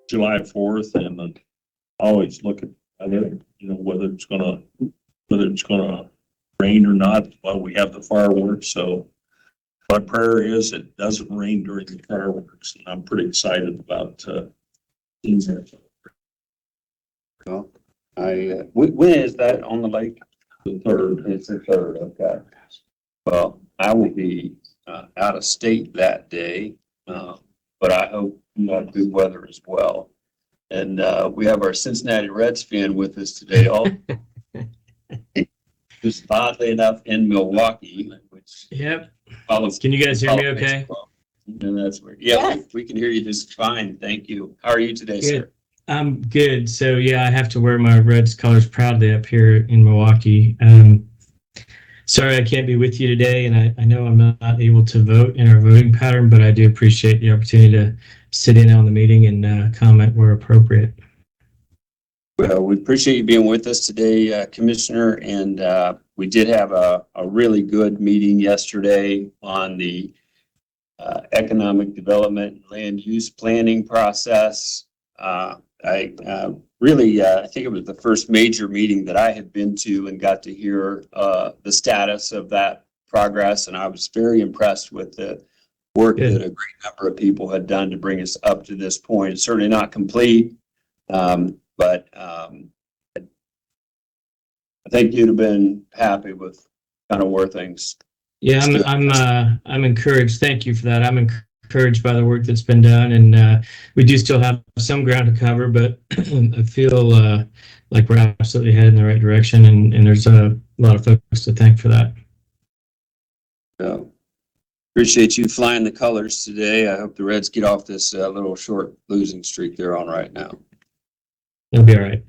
July 4th, and always look at whether it's gonna rain or not while we have the fireworks. So my prayer is it doesn't rain during the fireworks, and I'm pretty excited about seeing that. Well, when is that on the lake? The 3rd. It's the 3rd. Okay. Well, I will be out of state that day, but I hope you have good weather as well. And we have our Cincinnati Reds fan with us today. Just oddly enough in Milwaukee, which Yep. follows. Can you guys hear me okay? And that's weird. Yeah, we can hear you just fine. Thank you. How are you today, sir? I'm good. So yeah, I have to wear my Reds colors proudly up here in Milwaukee. Sorry I can't be with you today, and I know I'm not able to vote in our voting pattern, but I do appreciate the opportunity to sit in on the meeting and comment where appropriate. Well, we appreciate you being with us today, Commissioner, and we did have a really good meeting yesterday on the economic development and land use planning process. I think it was the first major meeting that I had been to and got to hear the status of that progress, and I was very impressed with the work that a great number of people had done to bring us up to this point. It's certainly not complete, but I think you'd have been happy with kind of where things. Yeah, I'm encouraged. Thank you for that. I'm encouraged by the work that's been done, and we do still have some ground to cover, but I feel like we're absolutely heading in the right direction, and there's a lot of folks to thank for that. Appreciate you flying the colors today. I hope the Reds get off this little short losing streak they're on right now. It'll be all right.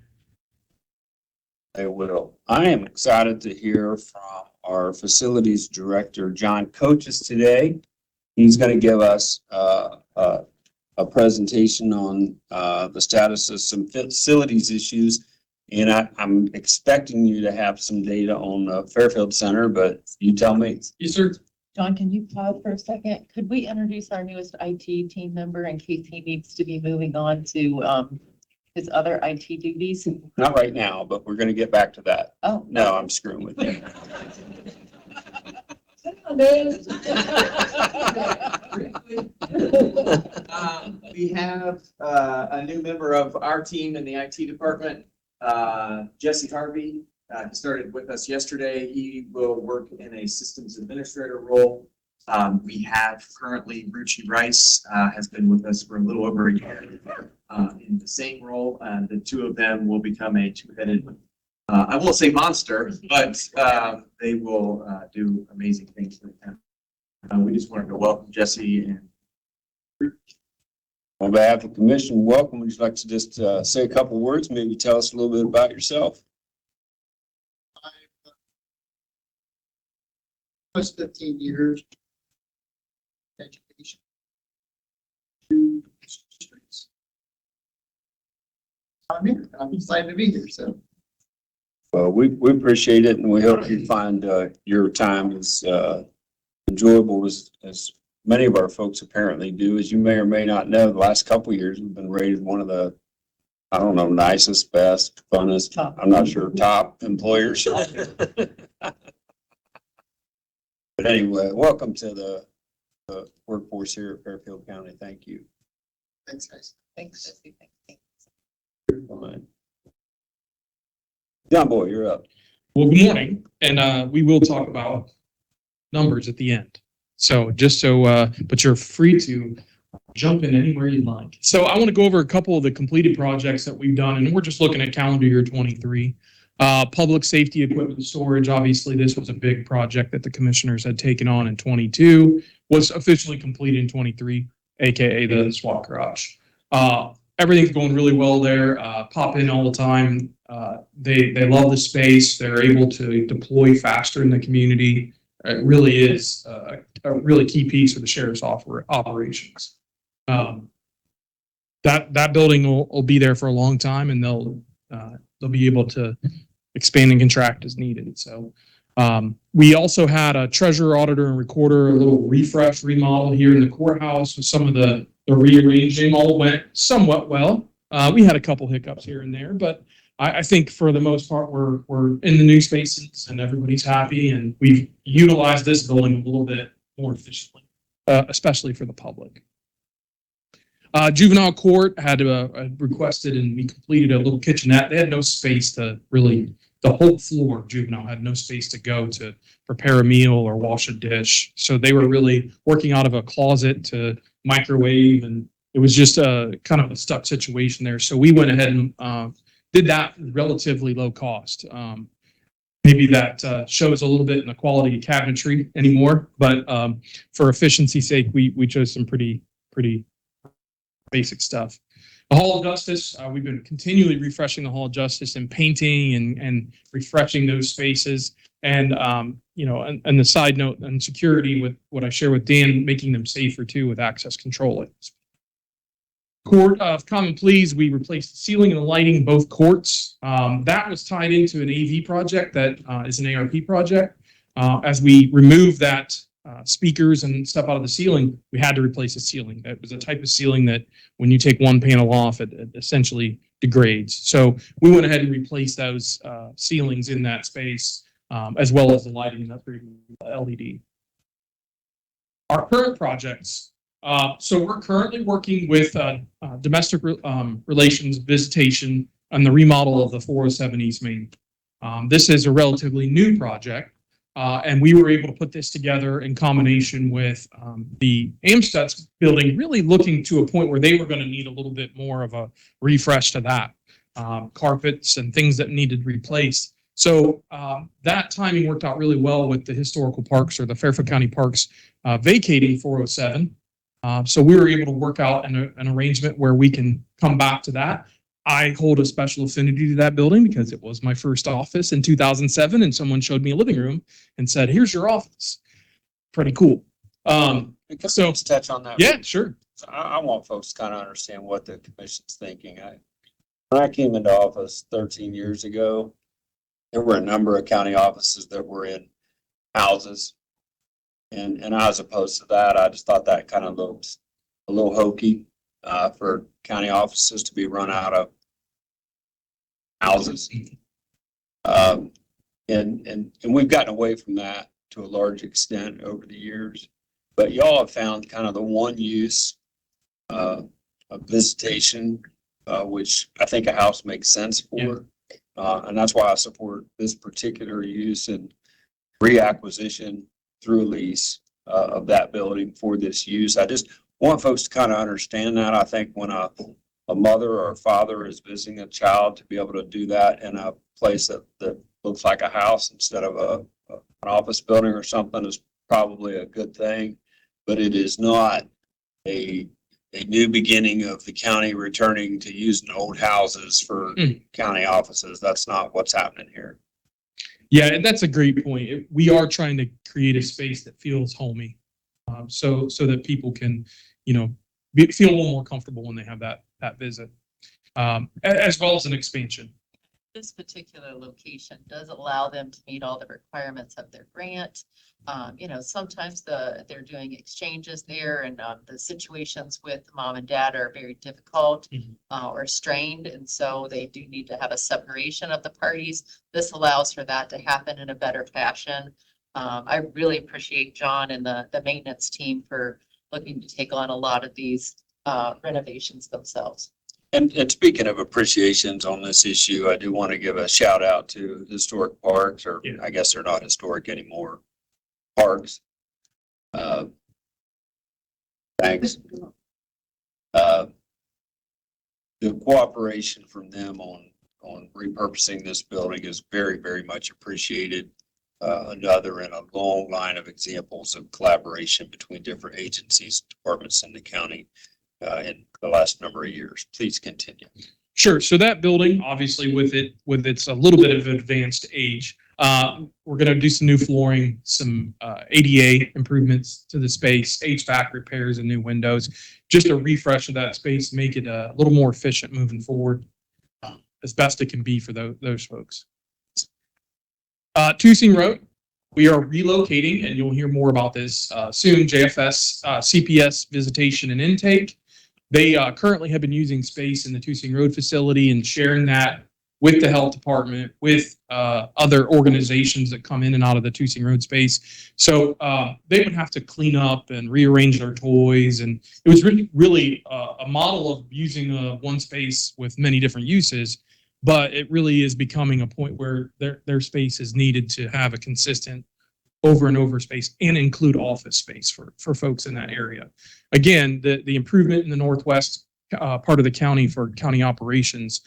They will. I am excited to hear from our facilities director, Jon Kochis, today. He's going to give us a presentation on the status of some facilities issues. And I'm expecting you to have some data on the Fairfield Center, but you tell me. Yes, sir. John, can you pause for a second? Could we introduce our newest IT team member in case he needs to be moving on to his other IT duties? Not right now, but we're going to get back to that. Oh, No, I'm screwing with you. We have a new member of our team in the IT department, Jesse Harvey. He started with us yesterday. He will work in a systems administrator role. We have currently Ruchi Rice has been with us for a little over a year in the same role. The two of them will become a two-headed, I won't say monster, but they will do amazing things for them. We just wanted to welcome Jesse and On behalf of the commission, welcome. Would you like to just say a couple of words, maybe tell us a little bit about yourself? Plus 15 years education. 2 streets. I'm here. I'm excited to be here. So, Well, we appreciate it, and we hope you find your time as enjoyable as many of our folks apparently do. As you may or may not know, the last couple of years we've been rated one of the, I don't know, nicest, best, funnest, I'm not sure, top employers. But anyway, welcome to the workforce here at Fairfield County. Thank you. thanks, guys. Thanks, Jesse. Thanks. Fine. John Boy, you're up. Well, good morning, and we will talk about numbers at the end. So but you're free to jump in anywhere you'd like. So I want to go over a couple of the completed projects that we've done, and we're just looking at calendar year 23. Public safety equipment storage, obviously this was a big project that the commissioners had taken on in 22, was officially completed in 23, aka the SWAT garage. Everything's going really well there. Pop in all the time. They love the space. They're able to deploy faster in the community. It really is a really key piece of the sheriff's operations. That building will be there for a long time, and they'll be able to expand and contract as needed. So we also had a treasurer, auditor, and recorder, a little refresh remodel here in the courthouse with some of the rearranging. All went somewhat well. We had a couple hiccups here and there, but I think for the most part, we're in the new spaces and everybody's happy, and we've utilized this building a little bit more efficiently, especially for the public. Juvenile court had requested, and we completed a little kitchenette. They had no space to really, the whole floor of juvenile had no space to go to prepare a meal or wash a dish. So they were really working out of a closet to microwave, and it was just a kind of a stuck situation there. So we went ahead and did that relatively low cost. Maybe that shows a little bit in the quality of cabinetry anymore, but for efficiency's sake, we chose some pretty basic stuff. The Hall of Justice, we've been continually refreshing the Hall of Justice and painting and refreshing those spaces. And, and the side note and security with what I share with Dan, making them safer too with access control. Court of Common Pleas, we replaced the ceiling and the lighting in both courts. That was tied into an AV project that is an ARP project. As we removed that speakers and stuff out of the ceiling, we had to replace the ceiling. It was a type of ceiling that when you take one panel off, it essentially degrades. So we went ahead and replaced those ceilings in that space, as well as the lighting and upgrading LED. Our current projects. So we're currently working with domestic relations visitation on the remodel of the 407 East Main. This is a relatively new project. And we were able to put this together in combination with the Amstutz building, really looking to a point where they were going to need a little bit more of a refresh to that. Carpets and things that needed replaced. So that timing worked out really well with the historical parks or the Fairfield County Parks vacating 407. So we were able to work out an arrangement where we can come back to that. I hold a special affinity to that building because it was my first office in 2007, and someone showed me a living room and said, "Here's your office." Pretty cool. So let's touch on that. Yeah, sure. I want folks to kind of understand what the commission's thinking. When I came into office 13 years ago, there were a number of county offices that were in houses. And I was opposed to that. I just thought that kind of looked a little hokey for county offices to be run out of houses. And we've gotten away from that to a large extent over the years. But y'all have found kind of the one use of visitation, which I think a house makes sense for. Yeah. And that's why I support this particular use and reacquisition through a lease of that building for this use. I just want folks to kind of understand that. I think when a mother or a father is visiting a child, to be able to do that in a place that looks like a house instead of an office building or something is probably a good thing. But it is not a new beginning of the county returning to using old houses for county offices. That's not what's happening here. Yeah, and that's a great point. We are trying to create a space that feels homey, so that people can, feel a little more comfortable when they have that visit, as well as an expansion. This particular location does allow them to meet all the requirements of their grant. Sometimes they're doing exchanges there, and the situations with mom and dad are very difficult or strained, and so they do need to have a separation of the parties. This allows for that to happen in a better fashion. I really appreciate Jon and the maintenance team for looking to take on a lot of these renovations themselves. And speaking of appreciations on this issue, I do want to give a shout out to historic parks, or I guess they're not historic anymore, parks. Thanks. The cooperation from them on repurposing this building is very, very much appreciated. Another in a long line of examples of collaboration between different agencies, departments in the county in the last number of years. Please continue. Sure. So that building, obviously, with its a little bit of advanced age, we're going to do some new flooring, some ADA improvements to the space, HVAC repairs, and new windows. Just a refresh of that space, make it a little more efficient moving forward, as best it can be for those folks. Tusing Road, we are relocating, and you'll hear more about this soon. JFS, CPS visitation and intake. They currently have been using space in the Tusing Road facility and sharing that with the health department, with other organizations that come in and out of the Tusing Road space. So they would have to clean up and rearrange their toys. And it was really a model of using one space with many different uses, but it really is becoming a point where their space is needed to have a consistent over and over space and include office space for folks in that area. Again, the improvement in the northwest part of the county for county operations,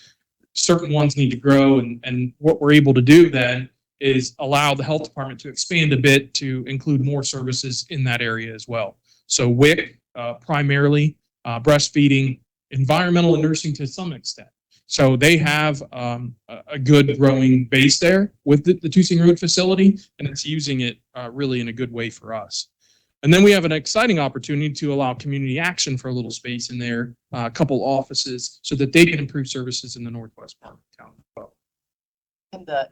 certain ones need to grow, and what we're able to do then is allow the health department to expand a bit to include more services in that area as well. So WIC, primarily, breastfeeding, environmental and nursing to some extent. So they have a good growing base there with the Tusing Road facility, and it's using it really in a good way for us. And then we have an exciting opportunity to allow community action for a little space in there, a couple offices, so that they can improve services in the northwest part of town as well. And the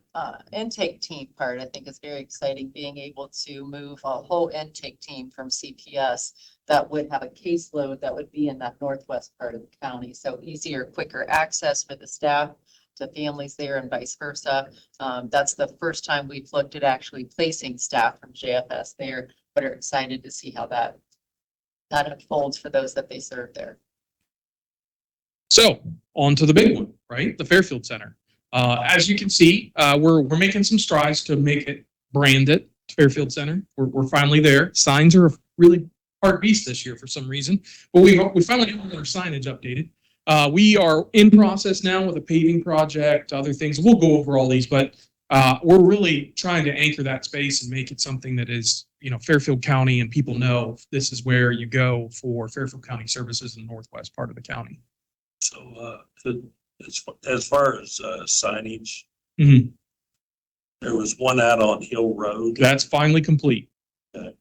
intake team part, I think is very exciting, being able to move a whole intake team from CPS that would have a caseload that would be in that northwest part of the county. So easier, quicker access for the staff to families there and vice versa. That's the first time we've looked at actually placing staff from JFS there, but are excited to see how that unfolds for those that they serve there. So on to the big one, right? The Fairfield Center. As you can see, we're making some strides to make it branded Fairfield Center. We're finally there. Signs are a really hard beast this year for some reason, but we finally got our signage updated. We are in process now with a paving project, other things. We'll go over all these, but we're really trying to anchor that space and make it something that is, Fairfield County, and people know this is where you go for Fairfield County services in the northwest part of the county. So as far as signage, Mhm. there was one out on Hill Road. That's finally complete. Okay.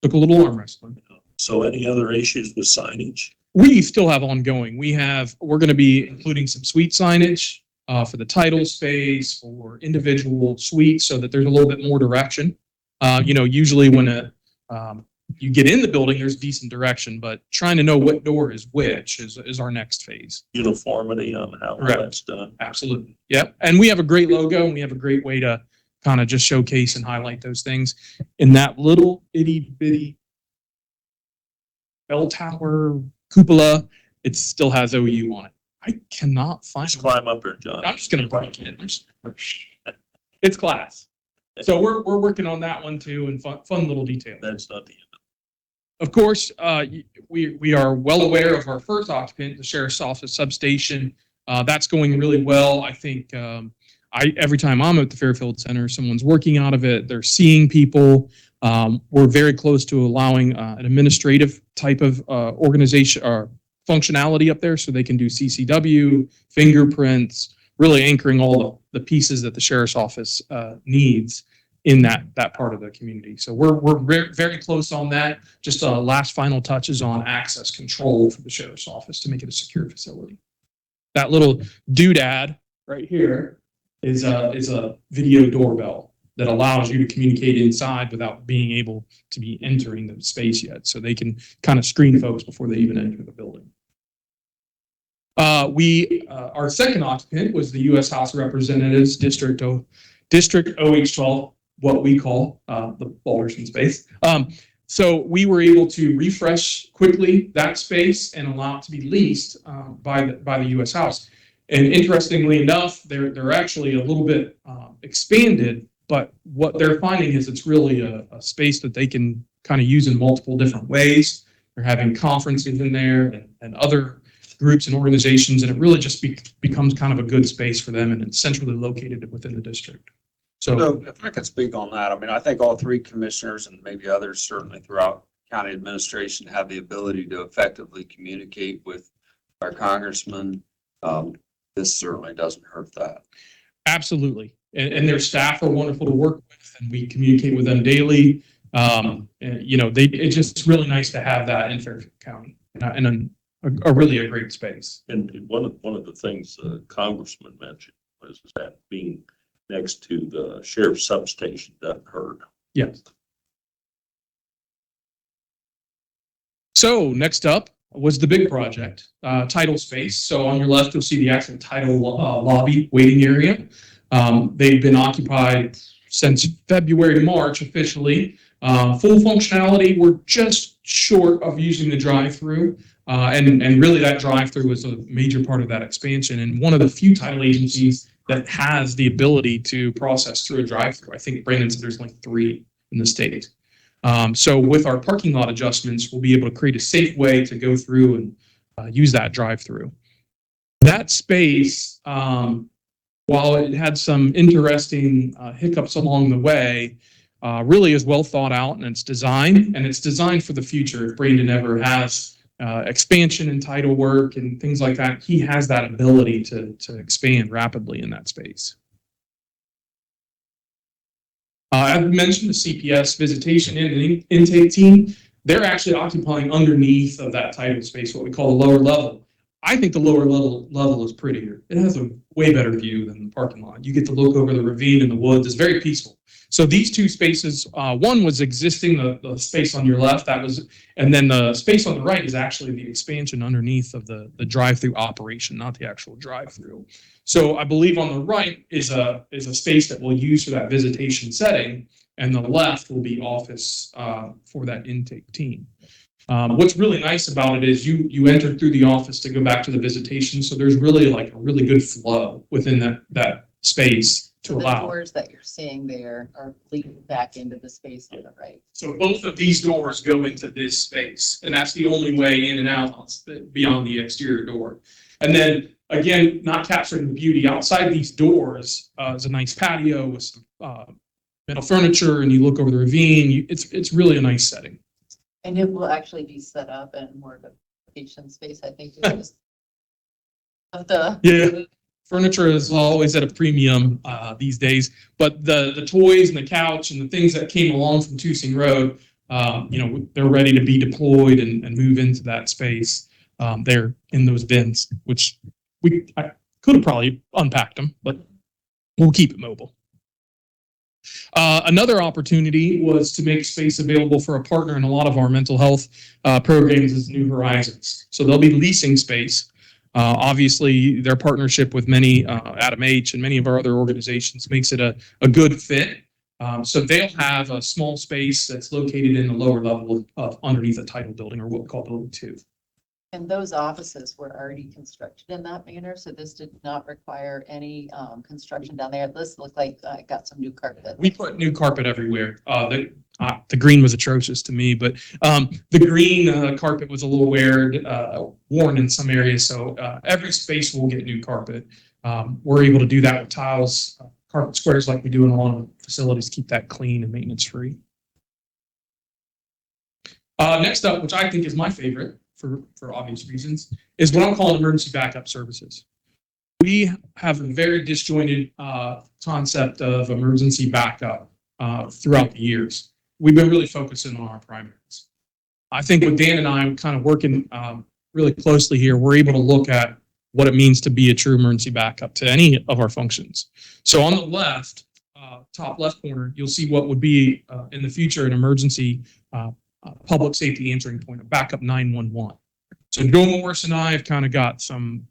Took a little arm wrestling. So any other issues with signage? We still have ongoing. We're going to be including some suite signage for the title space, for individual suites, so that there's a little bit more direction. Usually when you get in the building, there's decent direction, but trying to know what door is which is our next phase. Uniformity on how Correct. that's done. Absolutely. Yep. And we have a great logo, and we have a great way to kind of just showcase and highlight those things. In that little itty bitty bell tower cupola, it still has OU on it. I cannot find Just it. climb up there, John. I'm just going to break it. It's class. So we're working on that one too, and fun little detail. That's not the end. Of course, we are well aware of our first occupant, the sheriff's office substation. That's going really well. I think every time I'm at the Fairfield Center, someone's working out of it. They're seeing people. We're very close to allowing an administrative type of organization or functionality up there, so they can do CCW, fingerprints, really anchoring all the pieces that the sheriff's office needs in that part of the community. So we're very, very close on that. Just last final touches on access control for the sheriff's office to make it a secure facility. That little doodad right here is a video doorbell that allows you to communicate inside without being able to be entering the space yet. So they can kind of screen folks before they even enter the building. Our second occupant was the U.S. House of Representatives District OH12, what we call the Balderson space. So we were able to refresh quickly that space and allow it to be leased by the U.S. House. And interestingly enough, they're actually a little bit expanded, but what they're finding is it's really a space that they can kind of use in multiple different ways. They're having conferences in there and other groups and organizations, and it really just becomes kind of a good space for them, and it's centrally located within the district. So if I could speak on that, I mean, I think all three commissioners and maybe others certainly throughout county administration have the ability to effectively communicate with our congressman. This certainly doesn't hurt that. Absolutely. And their staff are wonderful to work with, and we communicate with them daily. It's just really nice to have that in Fairfield County and a really great space. And one of the things the congressman mentioned was that being next to the sheriff's substation doesn't hurt. Yes. So next up, was the big project, title space. So on your left, you'll see the actual title lobby waiting area. They've been occupied since February to March officially. Full functionality, we're just short of using the drive-through. And really that drive-through was a major part of that expansion, and one of the few title agencies that has the ability to process through a drive-through. I think Brandon said there's like 3 in the state. So with our parking lot adjustments, we'll be able to create a safe way to go through and use that drive-through. That space, while it had some interesting hiccups along the way, really is well thought out in its design, and it's designed for the future. If Brandon ever has expansion and title work and things like that, he has that ability to expand rapidly in that space. I've mentioned the CPS visitation and intake team. They're actually occupying underneath of that title space, what we call the lower level. I think the lower level is prettier. It has a way better view than the parking lot. You get to look over the ravine and the woods. It's very peaceful. So these 2 spaces, one was existing, the space on your left, and then the space on the right is actually the expansion underneath of the drive-through operation, not the actual drive-through. So I believe on the right is a space that we'll use for that visitation setting, and the left will be office for that intake team. What's really nice about it is you enter through the office to go back to the visitation, so there's really like a really good flow within that space to So the allow. doors that you're seeing there are leading back into the space on the right. So both of these doors go into this space, and that's the only way in and out beyond the exterior door. And then again, not capturing the beauty outside these doors is a nice patio with some metal furniture, and you look over the ravine. It's really a nice setting. And it will actually be set up in more of a patient space, I think. It's just of the Yeah. Furniture is always at a premium these days, but the toys and the couch and the things that came along from Tusing Road, they're ready to be deployed and move into that space. They're in those bins, which I could have probably unpacked them, but we'll keep it mobile. Another opportunity was to make space available for a partner in a lot of our mental health programs is New Horizons. So they'll be leasing space. Obviously, their partnership with many, Adam H. and many of our other organizations makes it a good fit. So they'll have a small space that's located in the lower level of underneath a title building, or what we call Building 2. And those offices were already constructed in that manner, so this did not require any construction down there. This looked like I got some new carpet. We put new carpet everywhere. The green was atrocious to me, but the green carpet was a little worn in some areas. So every space will get new carpet. We're able to do that with tiles, carpet squares like we do in a lot of facilities, keep that clean and maintenance free. Next up, which I think is my favorite for obvious reasons, is what I'm calling emergency backup services. We have a very disjointed concept of emergency backup throughout the years. We've been really focusing on our primaries. I think with Dan and I kind of working really closely here, we're able to look at what it means to be a true emergency backup to any of our functions. So on the left, top left corner, you'll see what would be in the future an emergency public safety answering point, a backup 911. So Joe Morris and I have kind of got some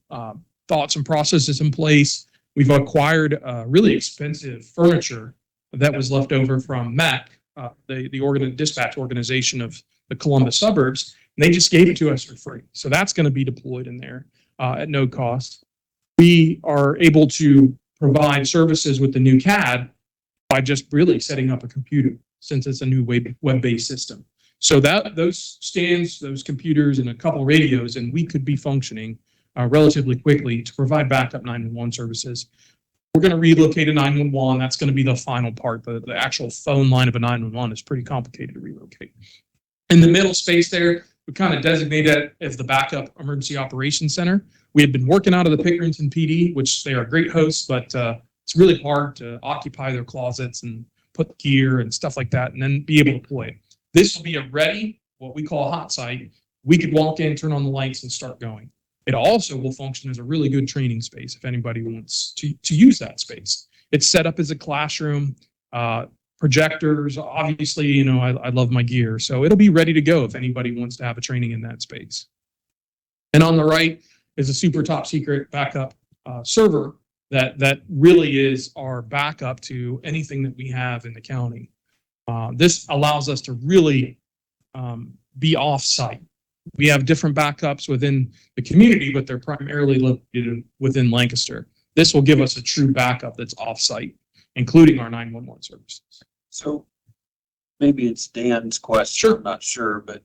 thoughts and processes in place. We've acquired really expensive furniture that was left over from MEC, the dispatch organization of the Columbus suburbs, and they just gave it to us for free. So that's going to be deployed in there at no cost. We are able to provide services with the new CAD by just really setting up a computer, since it's a new web-based system. So those stands, those computers, and a couple radios, and we could be functioning relatively quickly to provide backup 911 services. We're going to relocate a 911. That's going to be the final part. The actual phone line of a 911 is pretty complicated to relocate. In the middle space there, we kind of designate it as the backup emergency operations center. We had been working out of the Pickerington PD, which they are great hosts, but it's really hard to occupy their closets and put gear and stuff like that and then be able to deploy it. This will be a ready, what we call a hot site. We could walk in, turn on the lights, and start going. It also will function as a really good training space if anybody wants to use that space. It's set up as a classroom, projectors. Obviously, I love my gear, so it'll be ready to go if anybody wants to have a training in that space. And on the right is a super top secret backup server that really is our backup to anything that we have in the county. This allows us to really be off-site. We have different backups within the community, but they're primarily located within Lancaster. This will give us a true backup that's off-site, including our 911 services. So maybe it's Dan's question. Sure. I'm not sure, but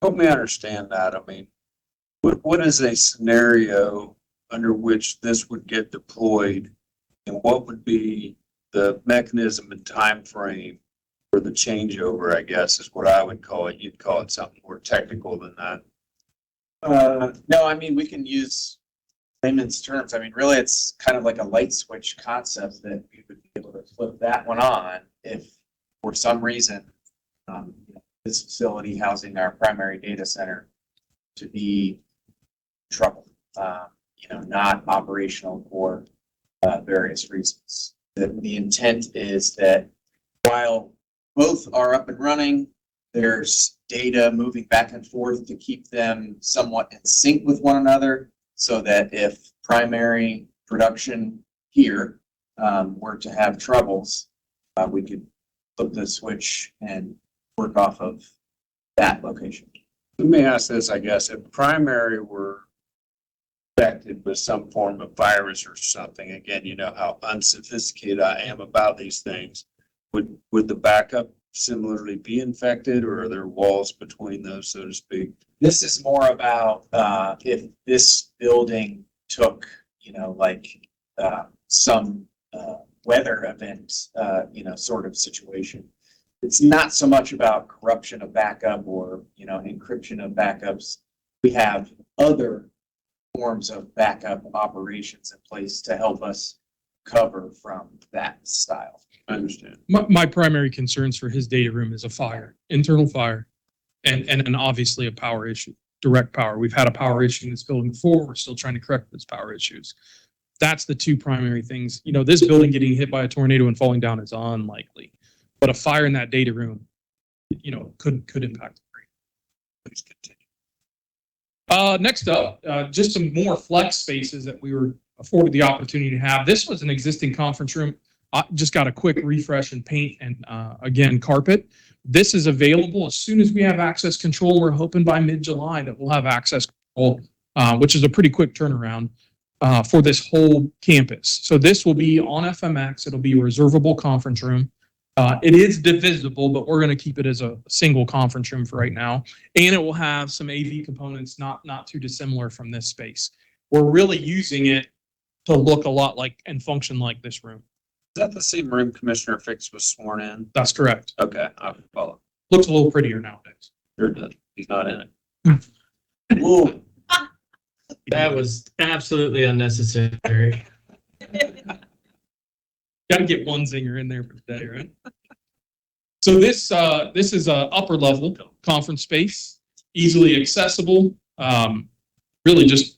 help me understand that. I mean, what is a scenario under which this would get deployed, and what would be the mechanism and time frame for the changeover, I guess, is what I would call it. You'd call it something more technical than that. No, I mean, we can use layman's terms. I mean, really, it's kind of like a light switch concept that we would be able to flip that one on if for some reason this facility housing our primary data center to be in trouble, not operational for various reasons. The intent is that while both are up and running, there's data moving back and forth to keep them somewhat in sync with one another, so that if primary production here were to have troubles, we could flip the switch and work off of that location. Let me ask this, I guess, if primary were infected with some form of virus or something, again, you know how unsophisticated I am about these things, would the backup similarly be infected, or are there walls between those, so to speak? This is more about if this building took, some weather event, sort of situation. It's not so much about corruption of backup or, encryption of backups. We have other forms of backup operations in place to help us cover from that style. I understand. My primary concerns for his data room is a fire, internal fire, and obviously a power issue, direct power. We've had a power issue in this building before. We're still trying to correct those power issues. That's the two primary things. This building getting hit by a tornado and falling down is unlikely, but a fire in that data room, could impact the rate. Please continue. Next up, just some more flex spaces that we were afforded the opportunity to have. This was an existing conference room. I just got a quick refresh and paint and again, carpet. This is available as soon as we have access control. We're hoping by mid-July that we'll have access control, which is a pretty quick turnaround for this whole campus. So this will be on FMX. It'll be a reservable conference room. It is divisible, but we're going to keep it as a single conference room for right now. And it will have some AV components not too dissimilar from this space. We're really using it to look a lot like and function like this room. Is that the same room Commissioner Fix was sworn in? That's correct. Okay, I'll follow. Looks a little prettier nowadays. Sure does. He's not in it. Ooh, That was absolutely unnecessary. Got to get one zinger in there for today, right? So this is a upper level conference space, easily accessible. Really just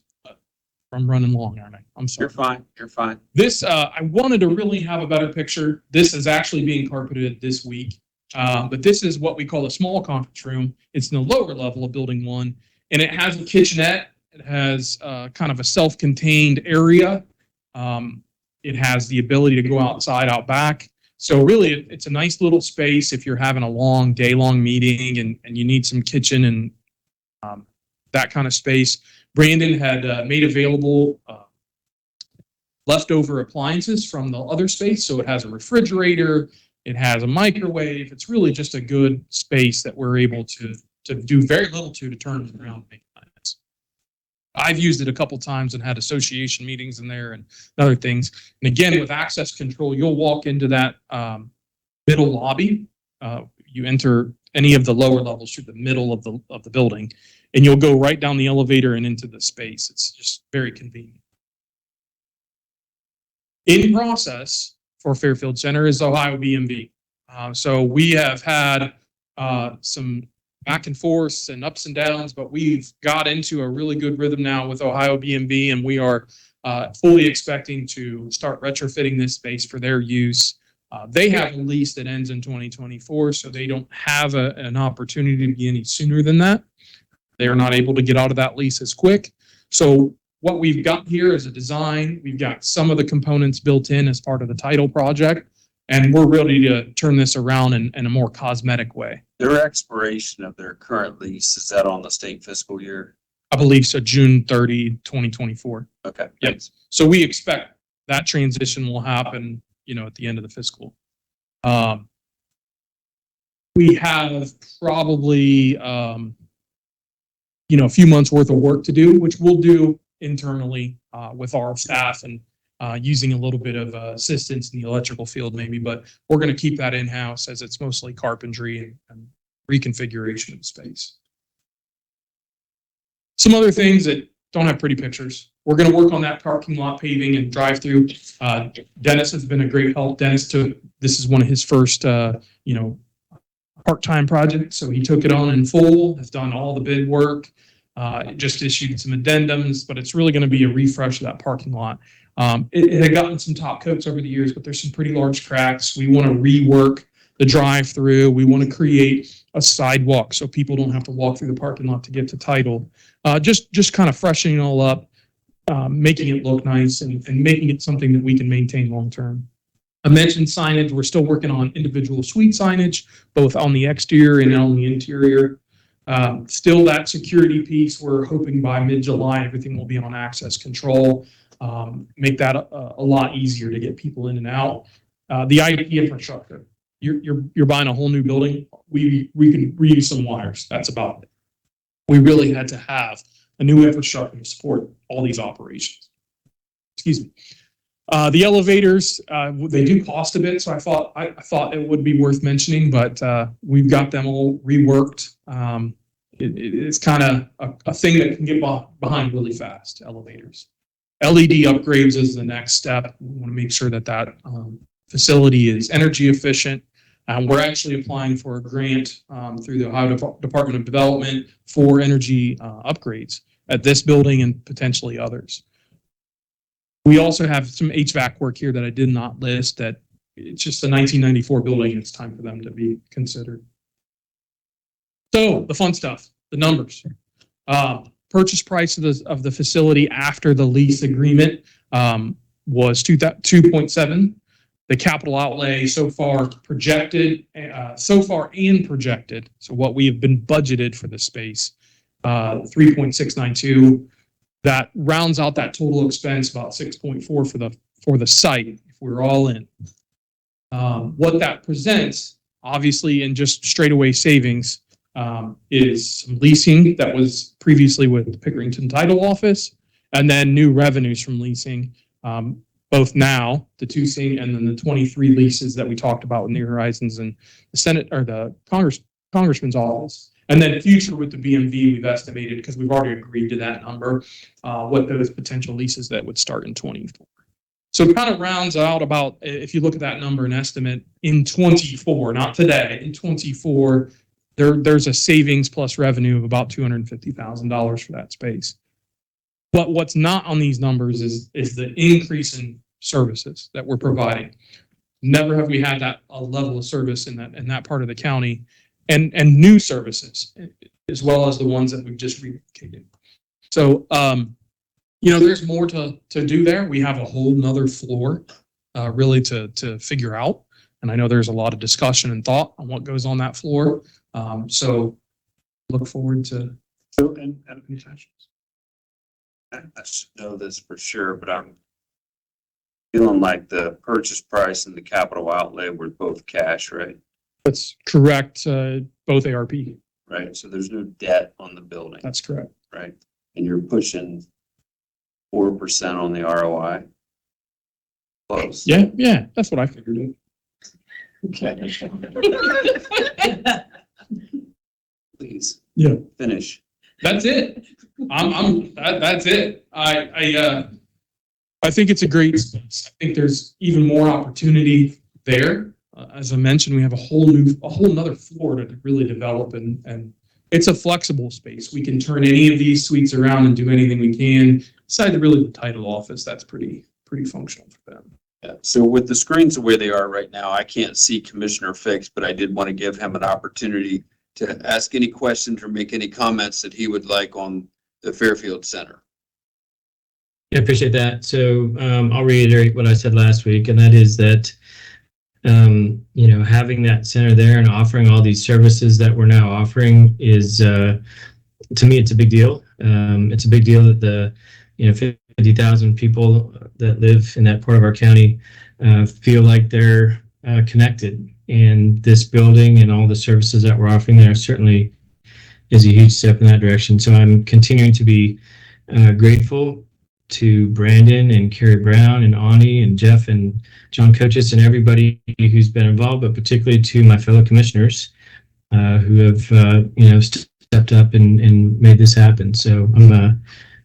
I'm running long, aren't I? I'm sorry. You're fine. You're fine. This I wanted to really have a better picture. This is actually being carpeted this week, but this is what we call a small conference room. It's in the lower level of Building 1, and it has a kitchenette. It has kind of a self-contained area. It has the ability to go outside, out back. So really, it's a nice little space if you're having a long, day-long meeting and you need some kitchen and that kind of space. Brandon had made available leftover appliances from the other space. So it has a refrigerator, it has a microwave. It's really just a good space that we're able to do very little to turn it around. I've used it a couple times and had association meetings in there and other things. And again, with access control, you'll walk into that middle lobby. You enter any of the lower levels through the middle of the building, and you'll go right down the elevator and into the space. It's just very convenient. In process for Fairfield Center is Ohio BMV. So we have had some back and forth and ups and downs, but we've got into a really good rhythm now with Ohio BMV, and we are fully expecting to start retrofitting this space for their use. They have a lease that ends in 2024, so they don't have an opportunity to be any sooner than that. They are not able to get out of that lease as quick. So what we've got here is a design. We've got some of the components built in as part of the title project, and we're ready to turn this around in a more cosmetic way. Their expiration of their current lease, is that on the state fiscal year? I believe so, June 30, 2024. Okay. Yep. thanks. So we expect that transition will happen, at the end of the fiscal. We have probably, a few months worth of work to do, which we'll do internally with our staff and using a little bit of assistance in the electrical field maybe, but we're going to keep that in-house as it's mostly carpentry and reconfiguration of the space. Some other things that don't have pretty pictures. We're going to work on that parking lot paving and drive-through. Dennis has been a great help. This is one of his first, part-time projects. So he took it on in full, has done all the bid work, just issued some addendums, but it's really going to be a refresh of that parking lot. It had gotten some top coats over the years, but there's some pretty large cracks. We want to rework the drive-through. We want to create a sidewalk so people don't have to walk through the parking lot to get to title. Just kind of freshening it all up, making it look nice and making it something that we can maintain long-term. I mentioned signage. We're still working on individual suite signage, both on the exterior and on the interior. Still that security piece, we're hoping by mid-July, everything will be on access control. Make that a lot easier to get people in and out. The IT infrastructure, you're buying a whole new building. We can reuse some wires. That's about it. We really had to have a new infrastructure to support all these operations. Excuse me. The elevators, they do cost a bit, so I thought it would be worth mentioning, but we've got them all reworked. It's kind of a thing that can get behind really fast, elevators. LED upgrades is the next step. We want to make sure that facility is energy efficient. We're actually applying for a grant through the Ohio Department of Development for energy upgrades at this building and potentially others. We also have some HVAC work here that I did not list, that it's just a 1994 building. It's time for them to be considered. So the fun stuff, the numbers. Purchase price of the facility after the lease agreement was 2.7. The capital outlay so far and projected, so what we have been budgeted for the space, 3.692. That rounds out that total expense about 6.4 for the site if we're all in. What that presents, obviously, in just straightaway savings, is some leasing that was previously with the Pickerington Title Office, and then new revenues from leasing, both now, the 2 and then the 23 leases that we talked about in the Horizons and the Senate or the Congressman's office. And then future with the BMV, we've estimated, because we've already agreed to that number, what those potential leases that would start in 24. So it kind of rounds out about, if you look at that number and estimate in 24, not today, in 24, there's a savings plus revenue of about $250,000 for that space. But what's not on these numbers is the increase in services that we're providing. Never have we had that a level of service in that part of the county. And new services, as well as the ones that we've just relocated. So, there's more to do there. We have a whole nother floor really to figure out. And I know there's a lot of discussion and thought on what goes on that floor. So look forward to. So, and I should know this for sure, but I'm feeling like the purchase price and the capital outlay were both cash, right? That's correct. Both ARP. Right. So there's no debt on the building. That's correct. Right. And you're pushing 4% on the ROI. Close. Yeah. That's what I figured. Okay. Please. Yeah. Finish. That's it. That's it. I think it's a great space. I think there's even more opportunity there. As I mentioned, we have a whole nother floor to really develop, and it's a flexible space. We can turn any of these suites around and do anything we can. Besides really the title office, that's pretty functional for them. Yeah. So with the screens the way they are right now, I can't see Commissioner Fix, but I did want to give him an opportunity to ask any questions or make any comments that he would like on the Fairfield Center. I appreciate that. So I'll reiterate what I said last week, and that is that having that center there and offering all these services that we're now offering is, to me, it's a big deal. It's a big deal that the 50,000 people that live in that part of our county feel like they're connected. And this building and all the services that we're offering there certainly is a huge step in that direction. So I'm continuing to be grateful to Brandon and Carrie Brown and Ani and Jeff and Jon Kochis and everybody who's been involved, but particularly to my fellow commissioners who have stepped up and made this happen. So I'm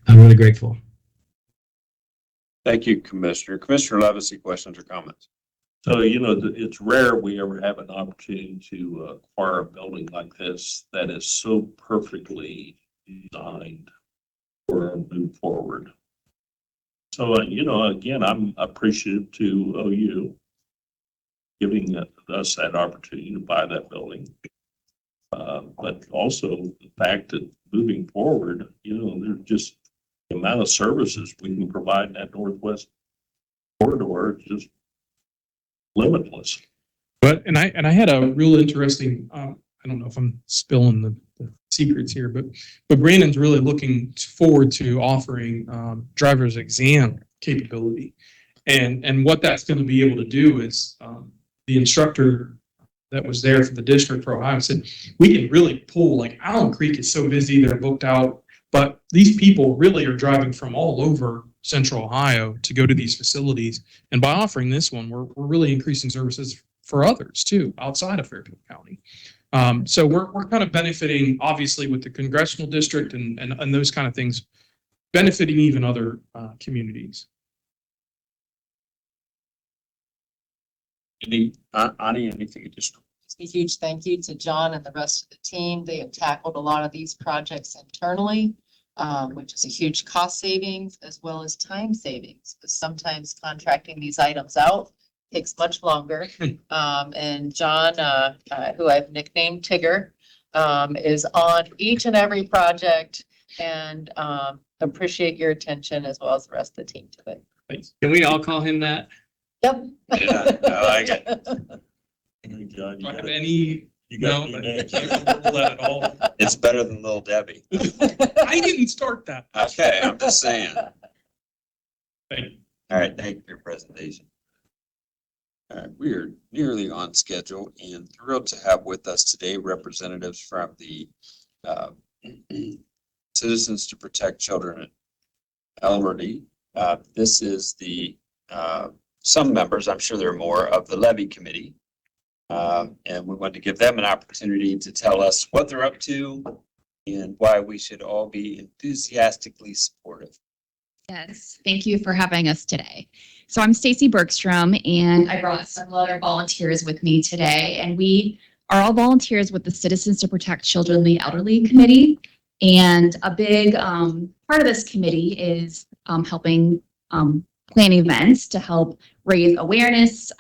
really grateful. Thank you, Commissioner. Commissioner Levis, any questions or comments? So, it's rare we ever have an opportunity to acquire a building like this that is so perfectly designed for a move forward. So, again, I'm appreciative to OU giving us that opportunity to buy that building. But also the fact that moving forward, there's just the amount of services we can provide in that Northwest corridor is just limitless. But and I had a real interesting. I don't know if I'm spilling the secrets here, but Brandon's really looking forward to offering driver's exam capability, and what that's going to be able to do is the instructor that was there for the district for Ohio said we can really pull, like Allen Creek is so busy, they're booked out, but these people really are driving from all over Central Ohio to go to these facilities, and by offering this one, we're really increasing services for others too outside of Fairfield County. So we're kind of benefiting, obviously, with the congressional district and those kind of things, benefiting even other communities. Ani, anything additional? A huge thank you to John and the rest of the team. They have tackled a lot of these projects internally, which is a huge cost savings as well as time savings, because sometimes contracting these items out takes much longer. And John, who I've nicknamed Tigger, is on each and every project, and appreciate your attention as well as the rest of the team to it. Thanks. Can we all call him that? Yep. Yeah, I like it. John, Do I have any? you got No, any I names? can't remember that at all. It's better than Little Debbie. I didn't start that. Okay, I'm just saying. Thank you. All right, thank you for your presentation. All right, we are nearly on schedule and thrilled to have with us today representatives from the Citizens to Protect Children at Elverdy. This is the some members, I'm sure there are more, of the levy committee. And we want to give them an opportunity to tell us what they're up to and why we should all be enthusiastically supportive. Yes, thank you for having us today. So I'm Stacey Bergstrom, and I brought several other volunteers with me today, and we are all volunteers with the Citizens to Protect Children and the Elderly Committee. And a big part of this committee is helping plan events to help raise awareness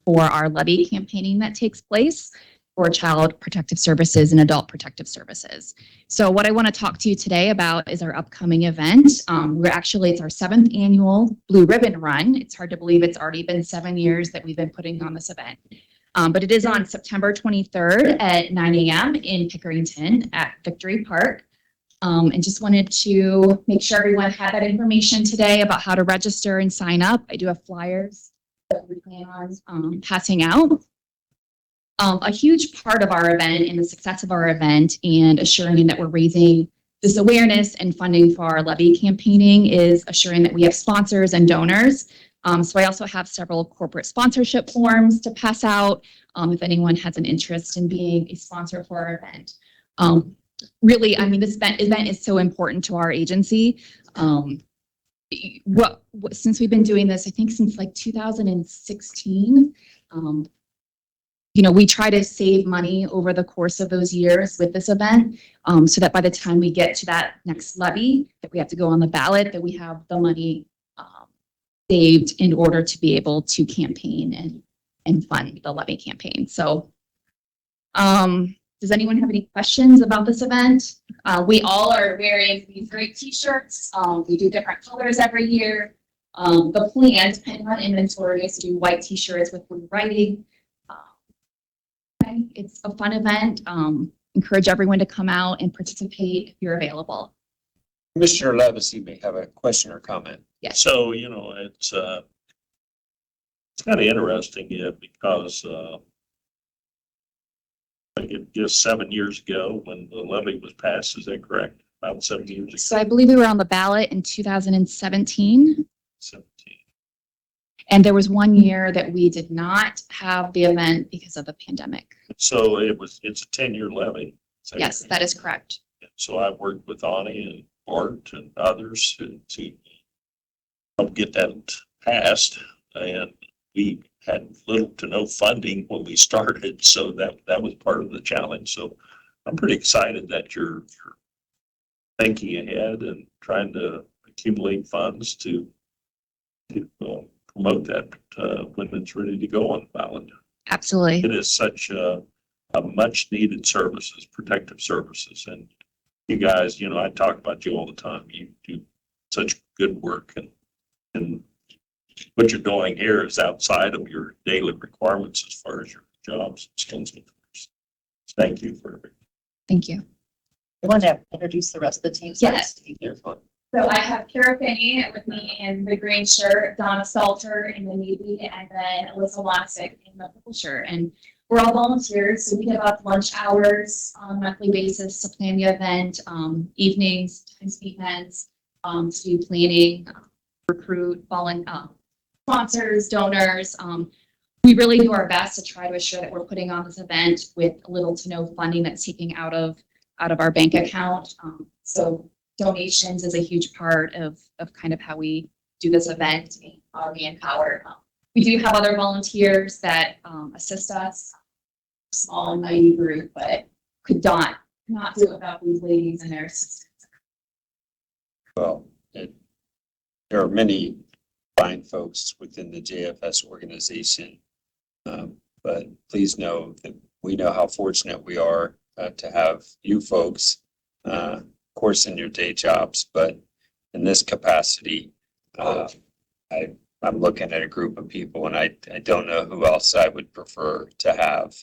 for our levy campaigning that takes place for child protective services and adult protective services. So what I want to talk to you today about is our upcoming event. It's our 7th annual Blue Ribbon Run. It's hard to believe it's already been 7 years that we've been putting on this event. But it is on September 23rd at 9 a.m. in Pickerington at Victory Park. And just wanted to make sure everyone had that information today about how to register and sign up. I do have flyers that we plan on passing out. A huge part of our event and the success of our event and assuring that we're raising this awareness and funding for our levy campaigning is assuring that we have sponsors and donors. So I also have several corporate sponsorship forms to pass out if anyone has an interest in being a sponsor for our event. Really, I mean, this event is so important to our agency. Since we've been doing this, I think since like 2016, we try to save money over the course of those years with this event, so that by the time we get to that next levy that we have to go on the ballot, that we have the money saved in order to be able to campaign and fund the levy campaign. So Does anyone have any questions about this event? We all are wearing these great t-shirts. We do different colors every year. The plan, depending on inventory, is to do white t-shirts with blue writing. It's a fun event. Encourage everyone to come out and participate if you're available. Commissioner Levis, you may have a question or comment. Yes. So, it's kind of interesting, yeah, because, I guess 7 years ago when the levy was passed, is that correct? About 7 years ago, So I believe we were on the ballot in 2017. 17. And there was one year that we did not have the event because of the pandemic. So it's a 10-year levy. Yes, that is correct. So I worked with Ani and Bart and others to help get that passed. And we had little to no funding when we started, so that was part of the challenge. So I'm pretty excited that you're thinking ahead and trying to accumulate funds to promote that when it's ready to go on the ballot. Absolutely. It is such a much needed services, protective services. And you guys, I talk about you all the time. You do such good work, and what you're doing here is outside of your daily requirements as far as your jobs and skills. Thank you for everything. Thank you. I want to introduce the rest of the team. Yes. You're fine. So I have Kara Finney with me in the green shirt, Donna Salter in the navy, and then Alyssa Loxick in the purple shirt. And we're all volunteers, so we give up lunch hours on a monthly basis to plan the event, evenings, times weekends, to do planning, recruit, sponsors, donors. We really do our best to try to assure that we're putting on this event with little to no funding that's taking out of our bank account. So donations is a huge part of kind of how we do this event, our manpower. We do have other volunteers that assist us, small and mighty group, but could not do it without these ladies and their assistance. Well, there are many fine folks within the JFS organization. But please know that we know how fortunate we are to have you folks, of course, in your day jobs, but in this capacity, I'm looking at a group of people, and I don't know who else I would prefer to have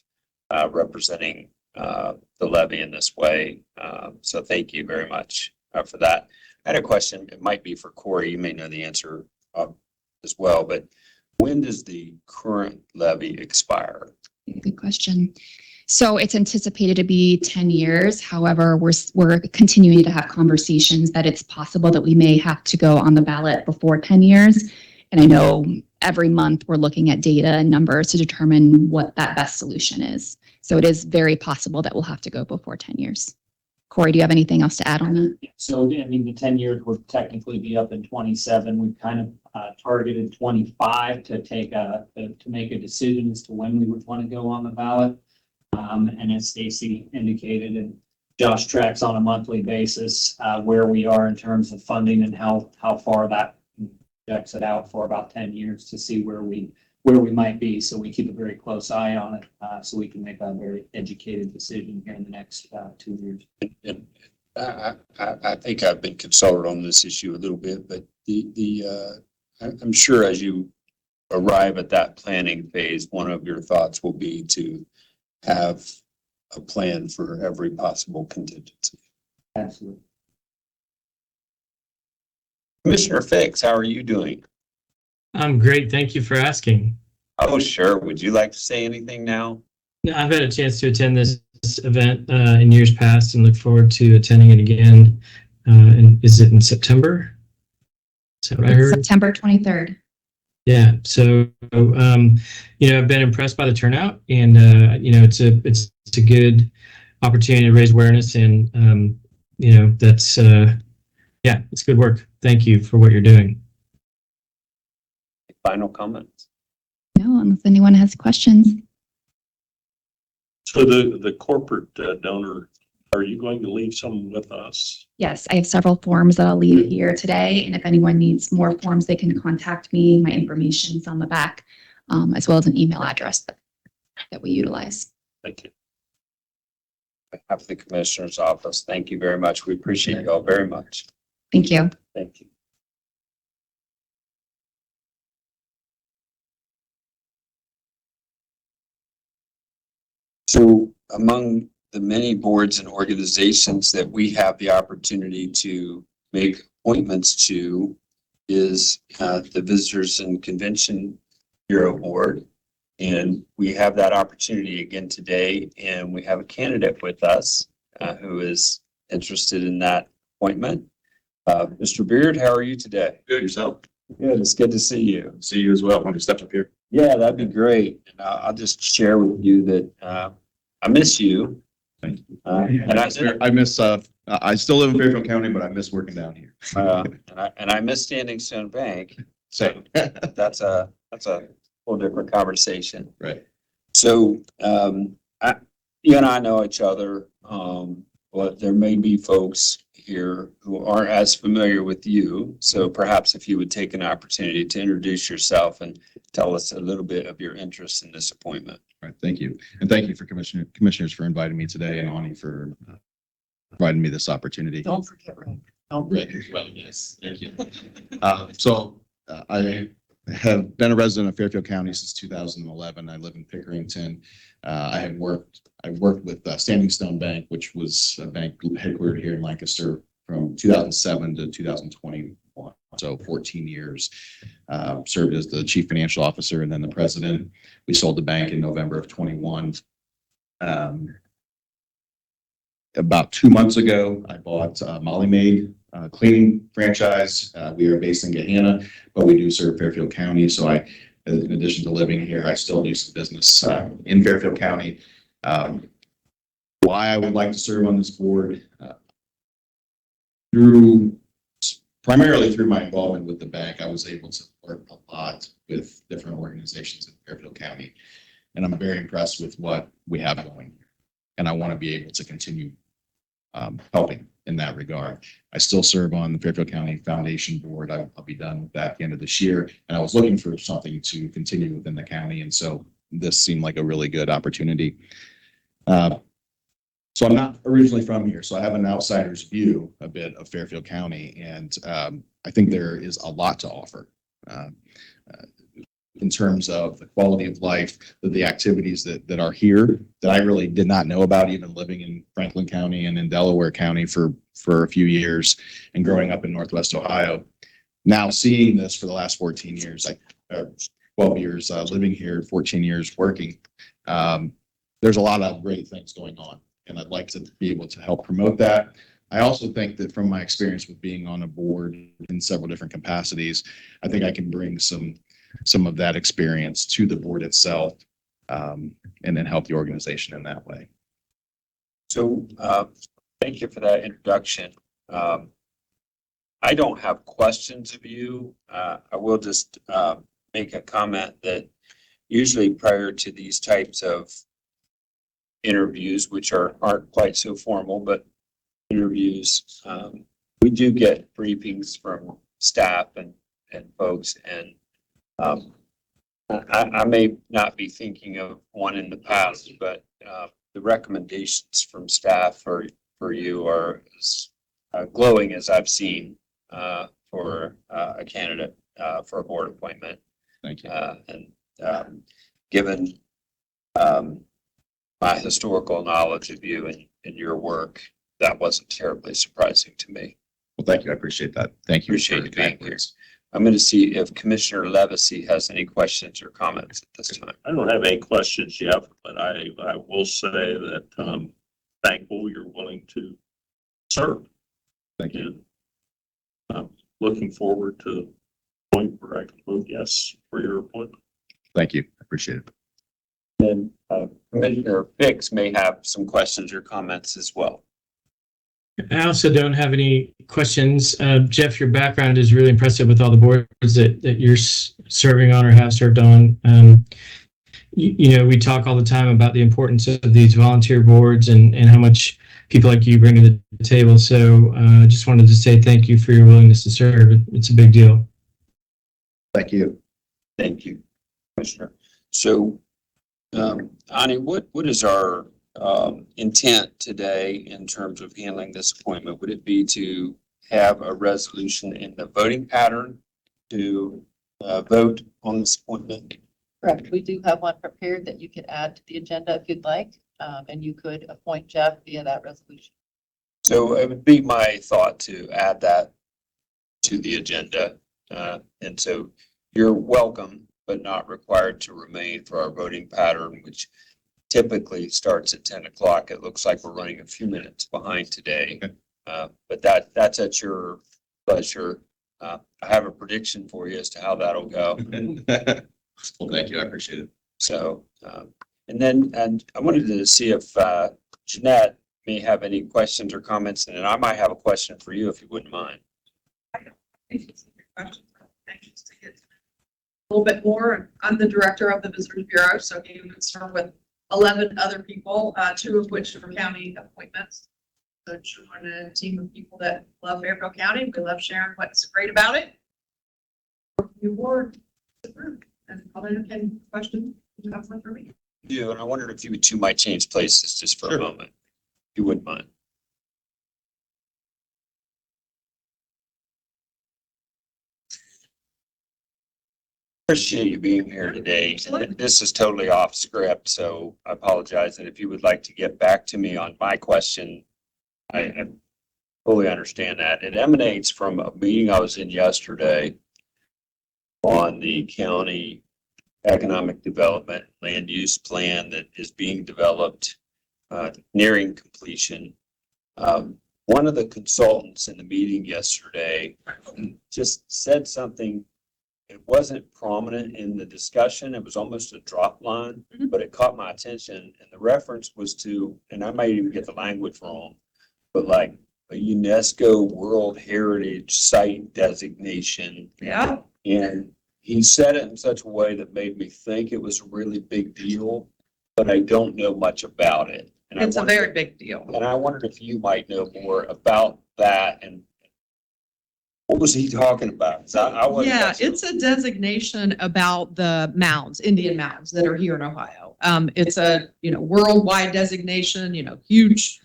representing the levy in this way. So thank you very much for that. I had a question. It might be for Corey. You may know the answer as well, but when does the current levy expire? Good question. So it's anticipated to be 10 years. However, we're continuing to have conversations that it's possible that we may have to go on the ballot before 10 years. And I know every month we're looking at data and numbers to determine what that best solution is. So it is very possible that we'll have to go before 10 years. Corey, do you have anything else to add on that? So, I mean, the 10 years would technically be up in 27. We've kind of targeted 25 to make a decision as to when we would want to go on the ballot. And as Stacey indicated, and Josh tracks on a monthly basis where we are in terms of funding and how far that projects it out for about 10 years to see where we might be. So we keep a very close eye on it so we can make a very educated decision here in the next 2 years. And I think I've been consulted on this issue a little bit, but I'm sure as you arrive at that planning phase, one of your thoughts will be to have a plan for every possible contingency. Absolutely. Commissioner Fix, how are you doing? I'm great. Thank you for asking. Oh, sure. Would you like to say anything now? I've had a chance to attend this event in years past and look forward to attending it again. And is it in September? Is that what I heard? September 23rd. Yeah. So, I've been impressed by the turnout, and it's a good opportunity to raise awareness, and that's it's good work. Thank you for what you're doing. Final comments? No, unless anyone has questions. So the corporate donor, are you going to leave some with us? Yes, I have several forms that I'll leave here today. And if anyone needs more forms, they can contact me. My information's on the back, as well as an email address that we utilize. Thank you. behalf of the Commissioner's Office, thank you very much. We appreciate you all very much. Thank you. Thank you. So among the many boards and organizations that we have the opportunity to make appointments to is the Visitors and Convention Bureau Board. And we have that opportunity again today, and we have a candidate with us who is interested in that appointment. Mr. Beard, how are you today? Good, yourself. Good, it's good to see you. See you as well. Want to step up here? Yeah, that'd be great. And I'll just share with you that I miss you. Thank you. And I miss, I still live in Fairfield County, but I miss working down here. and I miss Standing Stone Bank. Same. That's a whole different conversation. Right. So, you and I know each other, but there may be folks here who aren't as familiar with you. So perhaps if you would take an opportunity to introduce yourself and tell us a little bit of your interest in this appointment. All right. Thank you. And thank you for commissioners for inviting me today, and Ani for providing me this opportunity. Don't forget, Rick. Don't Right. Well, yes, thank you. I have been a resident of Fairfield County since 2011. I live in Pickerington. I worked with Standing Stone Bank, which was a bank headquartered here in Lancaster from 2007 to 2021. So 14 years. Served as the chief financial officer and then the president. We sold the bank in November of 21. About 2 months ago, I bought Molly Maid cleaning franchise. We are based in Gahanna, but we do serve Fairfield County. So in addition to living here, I still do some business in Fairfield County. Why I would like to serve on this board, primarily through my involvement with the bank, I was able to work a lot with different organizations in Fairfield County. And I'm very impressed with what we have going here. And I want to be able to continue helping in that regard. I still serve on the Fairfield County Foundation Board. I'll be done with that at the end of this year. And I was looking for something to continue within the county. And so this seemed like a really good opportunity. So I'm not originally from here, so I have an outsider's view a bit of Fairfield County. And I think there is a lot to offer in terms of the quality of life, the activities that are here that I really did not know about, even living in Franklin County and in Delaware County for a few years and growing up in Northwest Ohio. Now seeing this for the last 14 years, 12 years living here, 14 years working, there's a lot of great things going on. And I'd like to be able to help promote that. I also think that from my experience with being on a board in several different capacities, I think I can bring some of that experience to the board itself, and then help the organization in that way. So thank you for that introduction. I don't have questions of you. I will just make a comment that usually prior to these types of interviews, which aren't quite so formal, but interviews, we do get briefings from staff and folks, and I may not be thinking of one in the past, but the recommendations from staff for you are as glowing as I've seen for a candidate for a board appointment. Thank you. And given my historical knowledge of you and your work, that wasn't terribly surprising to me. Well, thank you. I appreciate that. Thank you. Appreciate you being here. I'm going to see if Commissioner Levesey has any questions or comments at this time. I don't have any questions yet, but I will say that thankful you're willing to serve. Thank you. And I'm looking forward to the point where I can vote yes for your appointment. Thank you. I appreciate it. And Commissioner Fix may have some questions or comments as well. I also don't have any questions. Jeff, your background is really impressive with all the boards that you're serving on or have served on. You know, we talk all the time about the importance of these volunteer boards and how much people like you bring to the table. So I just wanted to say thank you for your willingness to serve. It's a big deal. Thank you. Thank you, Commissioner. So, Ani, what is our intent today in terms of handling this appointment? Would it be to have a resolution in the voting pattern to vote on this appointment? Correct. We do have one prepared that you could add to the agenda if you'd like, and you could appoint Jeff via that resolution. So it would be my thought to add that to the agenda. And so you're welcome, but not required to remain for our voting pattern, which typically starts at 10 o'clock. It looks like we're running a few minutes behind today. But that's at your pleasure. I have a prediction for you as to how that'll go. Well, thank you. I appreciate it. So, and I wanted to see if Jeanette may have any questions or comments, and then I might have a question for you if you wouldn't mind. Anxious to get a little bit more. I'm the director of the Visitors Bureau, so I'm concerned with 11 other people, 2 of which are county appointments. So join a team of people that love Fairfield County. We love sharing what's great about it. You board and I'll entertain questions. You have one for me? You, and I wondered if you two might change places just for a moment. If you wouldn't mind. Appreciate you being here today. This is totally off script, so I apologize. And if you would like to get back to me on my question, I fully understand that. It emanates from a meeting I was in yesterday on the county economic development land use plan that is being developed, nearing completion. One of the consultants in the meeting yesterday just said something. It wasn't prominent in the discussion. It was almost a drop line, but it caught my attention. And the reference was to, and I might even get the language wrong, but like a UNESCO World Heritage Site designation. Yeah. And he said it in such a way that made me think it was a really big deal, but I don't know much about it. And It's a very big deal. And I wondered if you might know more about that and what was he talking about? 'Cause I wasn't. Yeah, it's a designation about the mounds, Indian mounds that are here in Ohio. It's a, worldwide designation, huge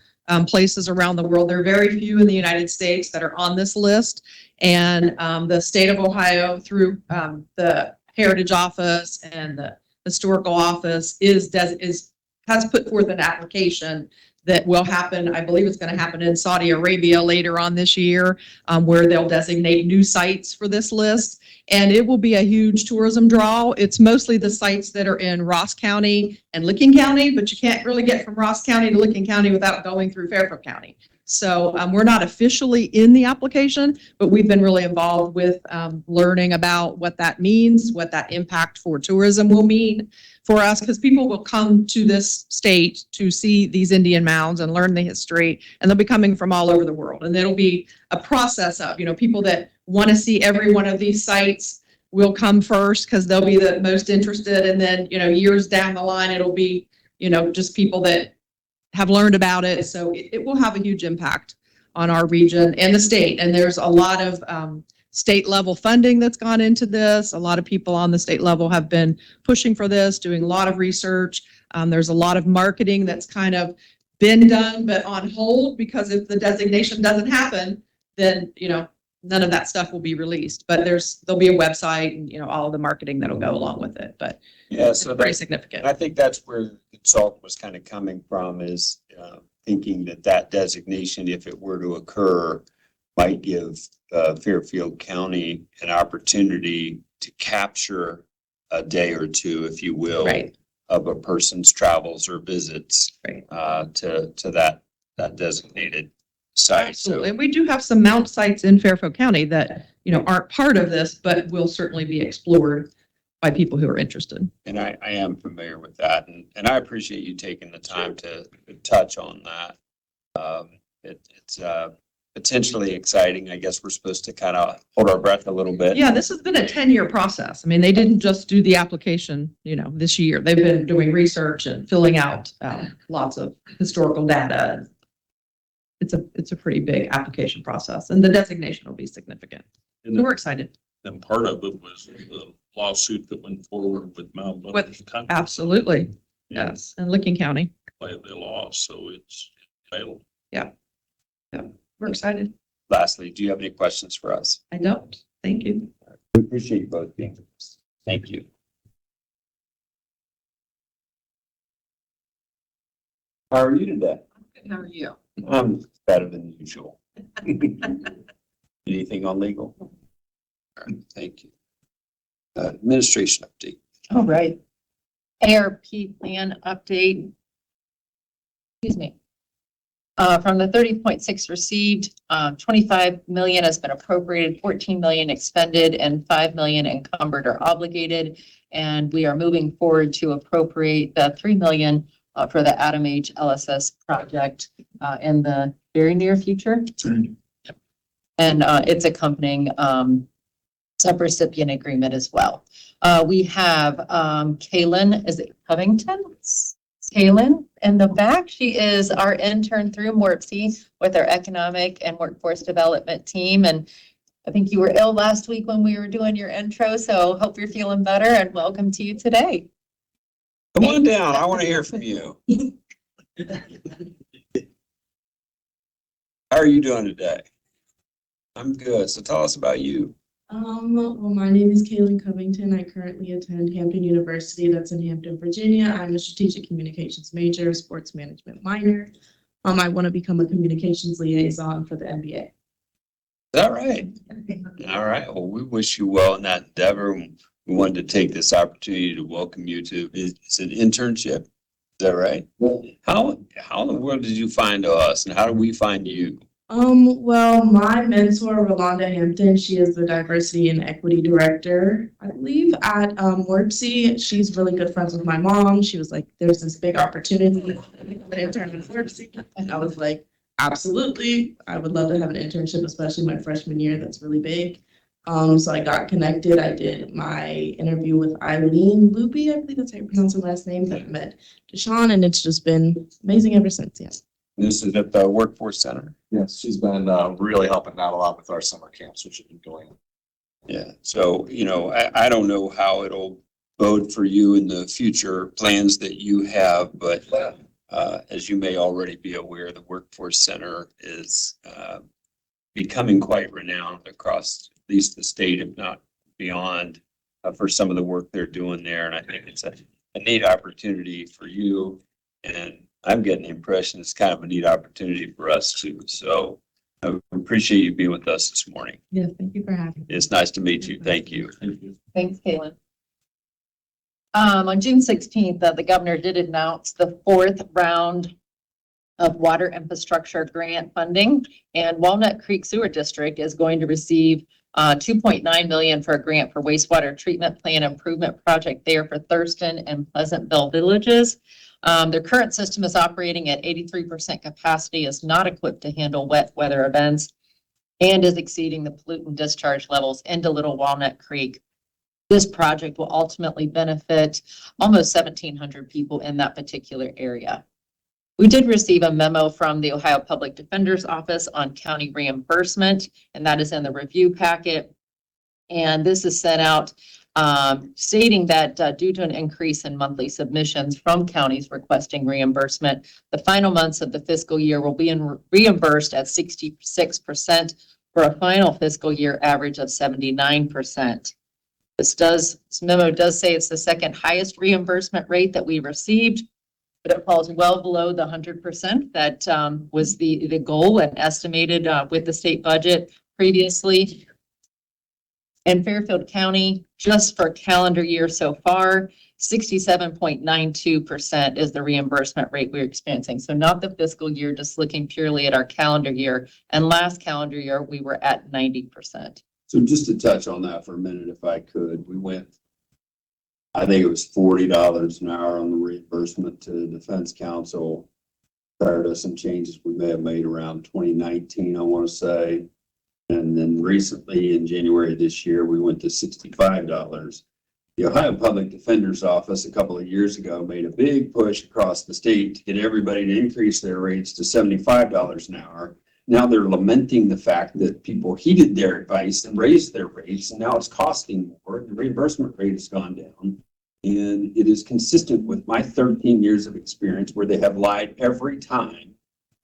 places around the world. There are very few in the United States that are on this list. And the state of Ohio, through the Heritage Office and the Historical Office, has put forth an application that will happen. I believe it's going to happen in Saudi Arabia later on this year, where they'll designate new sites for this list. And it will be a huge tourism draw. It's mostly the sites that are in Ross County and Licking County, but you can't really get from Ross County to Licking County without going through Fairfield County. So we're not officially in the application, but we've been really involved with learning about what that means, what that impact for tourism will mean for us, because people will come to this state to see these Indian mounds and learn the history, and they'll be coming from all over the world. And it'll be a process of, people that want to see every one of these sites will come first because they'll be the most interested. And then, years down the line, it'll be, just people that have learned about it. So it will have a huge impact on our region and the state. And there's a lot of state level funding that's gone into this. A lot of people on the state level have been pushing for this, doing a lot of research. There's a lot of marketing that's kind of been done, but on hold, because if the designation doesn't happen, then, none of that stuff will be released. But there'll be a website and, all of the marketing that'll go along with it. But yeah, so very significant. I think that's where the consultant was kind of coming from, is thinking that designation, if it were to occur, might give Fairfield County an opportunity to capture a day or two, if you will, Right. of a person's travels or visits Right. to that designated site. Absolutely. And we do have some mount sites in Fairfield County that, aren't part of this, but will certainly be explored by people who are interested. And I am familiar with that, and I appreciate you taking the time to touch on that. It's potentially exciting. I guess we're supposed to kind of hold our breath a little bit. Yeah, this has been a 10-year process. I mean, they didn't just do the application, this year. They've been doing research and filling out lots of historical data. It's a pretty big application process, and the designation will be significant. So we're excited. And part of it was the lawsuit that went forward with Mount. Absolutely. Yes, and Licking County. they lost, so it's available. We're excited. Lastly, do you have any questions for us? I don't. Thank you. We appreciate you both being with us. Thank you. How are you today? How are you? I'm better than usual. Anything on legal? All right, thank you. Administration update. All right. ARP plan update. Excuse me. From the 30.6 received, 25 million has been appropriated, 14 million expended, and 5 million encumbered or obligated. And we are moving forward to appropriate the 3 million for the Adam H. LSS project in the very near future. And its accompanying subrecipient agreement as well. We have Kaylin, is it Covington? Kaylin in the back. She is our intern through MORPC with our economic and workforce development team. And I think you were ill last week when we were doing your intro, so hope you're feeling better and welcome to you today. Come on down. I want to hear from you. How are you doing today? I'm good. So tell us about you. Well, my name is Kaylin Covington. I currently attend Hampton University. That's in Hampton, Virginia. I'm a strategic communications major, sports management minor. I want to become a communications liaison for the NBA. Is that right? All right. Well, we wish you well in that endeavor. We wanted to take this opportunity to welcome you to, it's an internship. Is that right? How in the world did you find us and how did we find you? Well, my mentor, Rolanda Hampton, she is the diversity and equity director, I believe, at WorkC. She's really good friends with my mom. She was like, there's this big opportunity to become an intern at WorkC. And I was like, absolutely. I would love to have an internship, especially my freshman year. That's really big. So I got connected. I did my interview with Eileen Loopy. I believe that's how you pronounce her last name. That met Deshaun, and it's just been amazing ever since. Yes. This is at the Workforce Center. Yes, she's been really helping out a lot with our summer camps, which have been going. Yeah. So, I don't know how it'll bode for you in the future plans that you have, but as you may already be aware, the Workforce Center is becoming quite renowned across at least the state, if not beyond, for some of the work they're doing there. And I think it's a neat opportunity for you. And I'm getting the impression it's kind of a neat opportunity for us too. So I appreciate you being with us this morning. Yes, thank you for having me. It's nice to meet you. Thank you. Thanks, Kaylin. On June 16th, the governor did announce the 4th round of water infrastructure grant funding, and Walnut Creek Sewer District is going to receive $2.9 million for a grant for wastewater treatment plant improvement project there for Thurston and Pleasantville villages. Their current system is operating at 83% capacity, is not equipped to handle wet weather events, and is exceeding the pollutant discharge levels into Little Walnut Creek. This project will ultimately benefit almost 1,700 people in that particular area. We did receive a memo from the Ohio Public Defender's Office on county reimbursement, and that is in the review packet. And this is sent out stating that due to an increase in monthly submissions from counties requesting reimbursement, the final months of the fiscal year will be reimbursed at 66% for a final fiscal year average of 79%. This memo does say it's the second highest reimbursement rate that we received, but it falls well below the 100% that was the goal and estimated with the state budget previously. In Fairfield County, just for calendar year so far, 67.92% is the reimbursement rate we're experiencing. So not the fiscal year, just looking purely at our calendar year. And last calendar year, we were at 90%. So just to touch on that for a minute, if I could, we went, I think it was $40 an hour on the reimbursement to the Defense Council prior to some changes we may have made around 2019, I want to say. And then recently in January of this year, we went to $65. The Ohio Public Defender's Office a couple of years ago made a big push across the state to get everybody to increase their rates to $75 an hour. Now they're lamenting the fact that people heeded their advice and raised their rates, and now it's costing more. The reimbursement rate has gone down. And it is consistent with my 13 years of experience where they have lied every time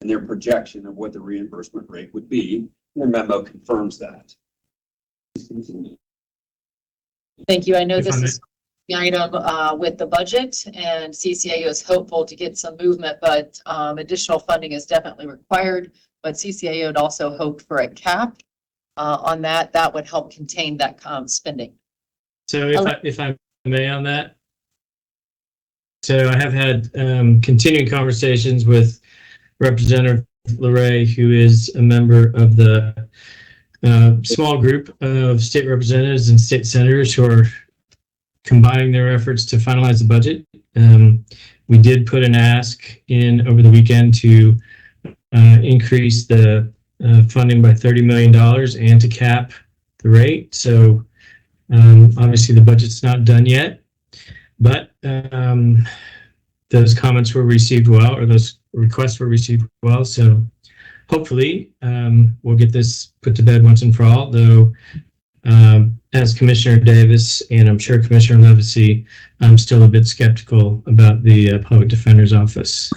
in their projection of what the reimbursement rate would be. Their memo confirms that. Thank you. I know If I this may- is the item with the budget, and CCAO is hopeful to get some movement, but additional funding is definitely required. But CCAO had also hoped for a cap on that. That would help contain that spending. So if I may on that. So I have had continuing conversations with Representative LeRae, who is a member of the small group of state representatives and state senators who are combining their efforts to finalize the budget. We did put an ask in over the weekend to increase the funding by $30 million and to cap the rate. So obviously the budget's not done yet, but those comments were received well, or those requests were received well. So hopefully we'll get this put to bed once and for all, though as Commissioner Davis and I'm sure Commissioner Levesey, I'm still a bit skeptical about the Public Defender's Office.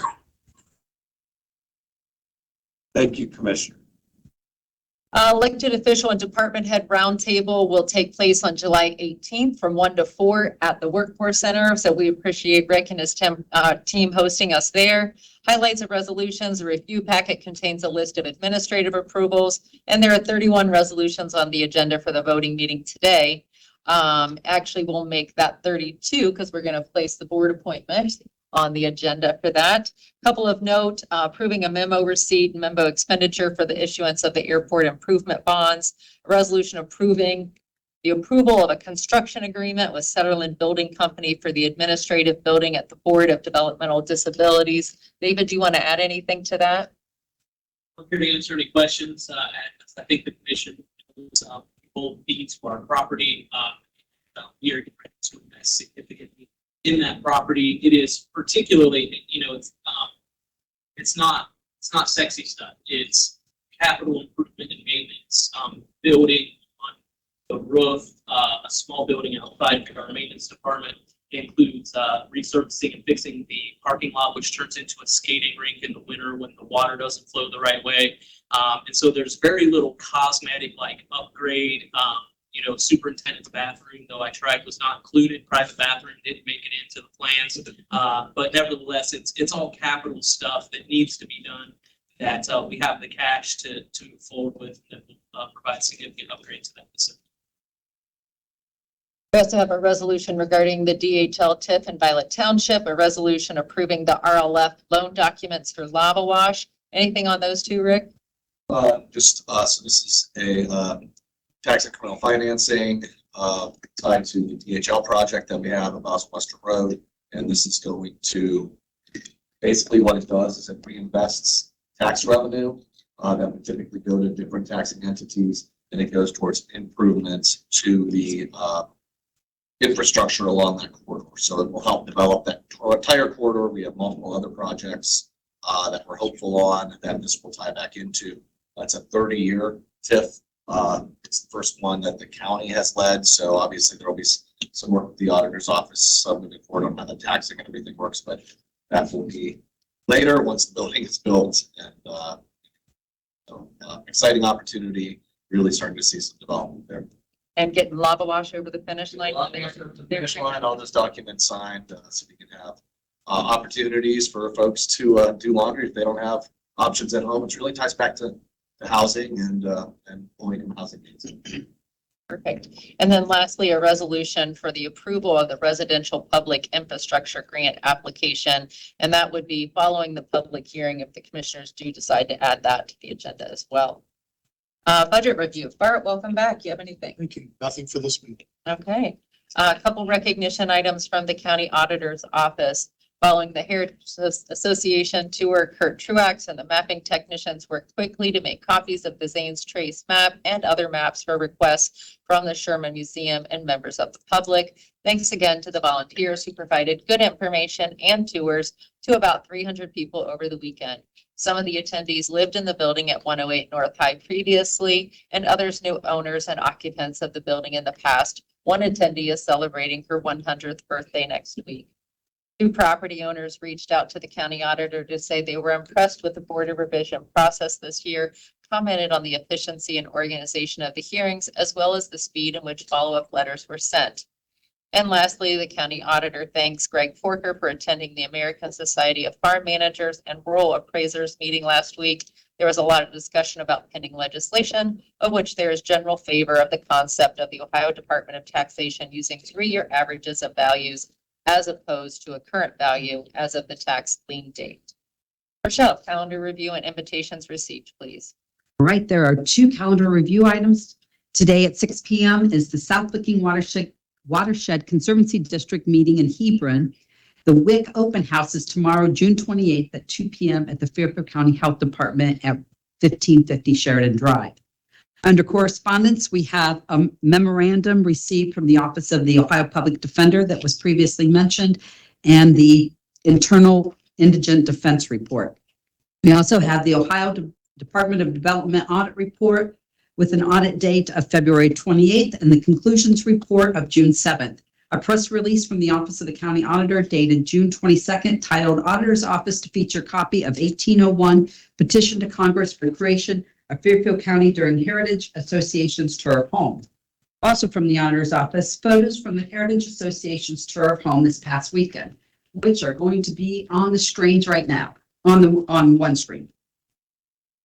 Thank you, Commissioner. Elected official and department head roundtable will take place on July 18th from 1 to 4 at the Workforce Center. So we appreciate Rick and his team hosting us there. Highlights of resolutions. The review packet contains a list of administrative approvals, and there are 31 resolutions on the agenda for the voting meeting today. Actually, we'll make that 32 because we're going to place the board appointment on the agenda for that. Couple of note, approving a memo receipt and memo expenditure for the issuance of the airport improvement bonds. A resolution approving the approval of a construction agreement with Sutherland Building Company for the administrative building at the Board of Developmental Disabilities. David, do you want to add anything to that? I'm here to answer any questions. I think the commission both needs for our property. We are to invest significantly in that property. It is particularly, it's not sexy stuff. It's capital improvement and maintenance. Building on the roof, a small building outside our maintenance department includes resurfacing and fixing the parking lot, which turns into a skating rink in the winter when the water doesn't flow the right way. And so there's very little cosmetic like upgrade. Superintendent's bathroom, though I tried, was not included. Private bathroom didn't make it into the plans. But nevertheless, it's all capital stuff that needs to be done that we have the cash to move forward with that will provide significant upgrades to that facility. We also have a resolution regarding the DHL TIF in Violet Township, a resolution approving the RLF loan documents for Lava Wash. Anything on those two, Rick? So this is a tax incremental financing tied to the DHL project that we have at Boston Western Road. And this is going to, basically what it does is it reinvests tax revenue that would typically go to different taxing entities, and it goes towards improvements to the infrastructure along that corridor. So it will help develop that entire corridor. We have multiple other projects that we're hopeful on that this will tie back into. That's a 30-year TIF. It's the first one that the county has led, so obviously there will be some work with the auditor's office moving forward on how the taxing and everything works, but that will be later once the building is built. And exciting opportunity, really starting to see some development there. And getting Lava Wash over the finish line. Finish line, all those documents signed, so we can have opportunities for folks to do laundry if they don't have options at home. It really ties back to the housing and low-income housing needs. Perfect. And then lastly, a resolution for the approval of the residential public infrastructure grant application. And that would be following the public hearing if the commissioners do decide to add that to the agenda as well. Budget review. Bart, welcome back. You have anything? Thank you. Nothing for this week. Okay. A couple recognition items from the county auditor's office. Following the Heritage Association tour, Kurt Truax and the mapping technicians worked quickly to make copies of the Zanes Trace map and other maps for requests from the Sherman Museum and members of the public. Thanks again to the volunteers who provided good information and tours to about 300 people over the weekend. Some of the attendees lived in the building at 108 North High previously, and others knew owners and occupants of the building in the past. One attendee is celebrating her 100th birthday next week. 2 property owners reached out to the county auditor to say they were impressed with the Board of Revision process this year, commented on the efficiency and organization of the hearings, as well as the speed in which follow-up letters were sent. And lastly, the county auditor thanks Greg Forker for attending the American Society of Farm Managers and Rural Appraisers meeting last week. There was a lot of discussion about pending legislation, of which there is general favor of the concept of the Ohio Department of Taxation using 3-year averages of values as opposed to a current value as of the tax lien date. Rochelle, calendar review and invitations received, please. All right, there are 2 calendar review items. Today at 6 p.m. is the South Licking Watershed Conservancy District meeting in Hebron. The WIC open house is tomorrow, June 28th at 2 p.m. at the Fairfield County Health Department at 1550 Sheridan Drive. Under correspondence, we have a memorandum received from the Office of the Ohio Public Defender that was previously mentioned, and the Internal Indigent Defense Report. We also have the Ohio Department of Development Audit Report with an audit date of February 28th and the conclusions report of June 7th. A press release from the Office of the County Auditor dated June 22nd titled Auditor's Office to feature copy of 1801 Petition to Congress for Creation of Fairfield County during Heritage Association's Tour of Home. Also from the Auditor's Office, photos from the Heritage Association's Tour of Home this past weekend, which are going to be on the screens right now, on one screen.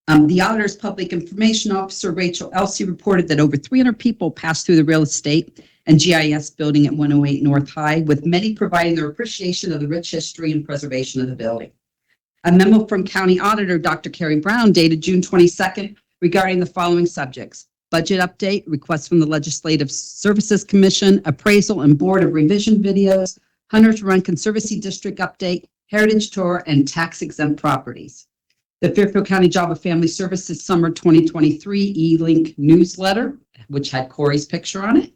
The Auditor's Public Information Officer, Rachel Elsey, reported that over 300 people passed through the real estate and GIS building at 108 North High, with many providing their appreciation of the rich history and preservation of the building. A memo from County Auditor Dr. Carrie Brown dated June 22nd regarding the following subjects: budget update, requests from the Legislative Services Commission, appraisal and Board of Revision videos, Hunters Run Conservancy District update, heritage tour, and tax exempt properties. The Fairfield County Job of Family Services Summer 2023 e-link newsletter, which had Corey's picture on it.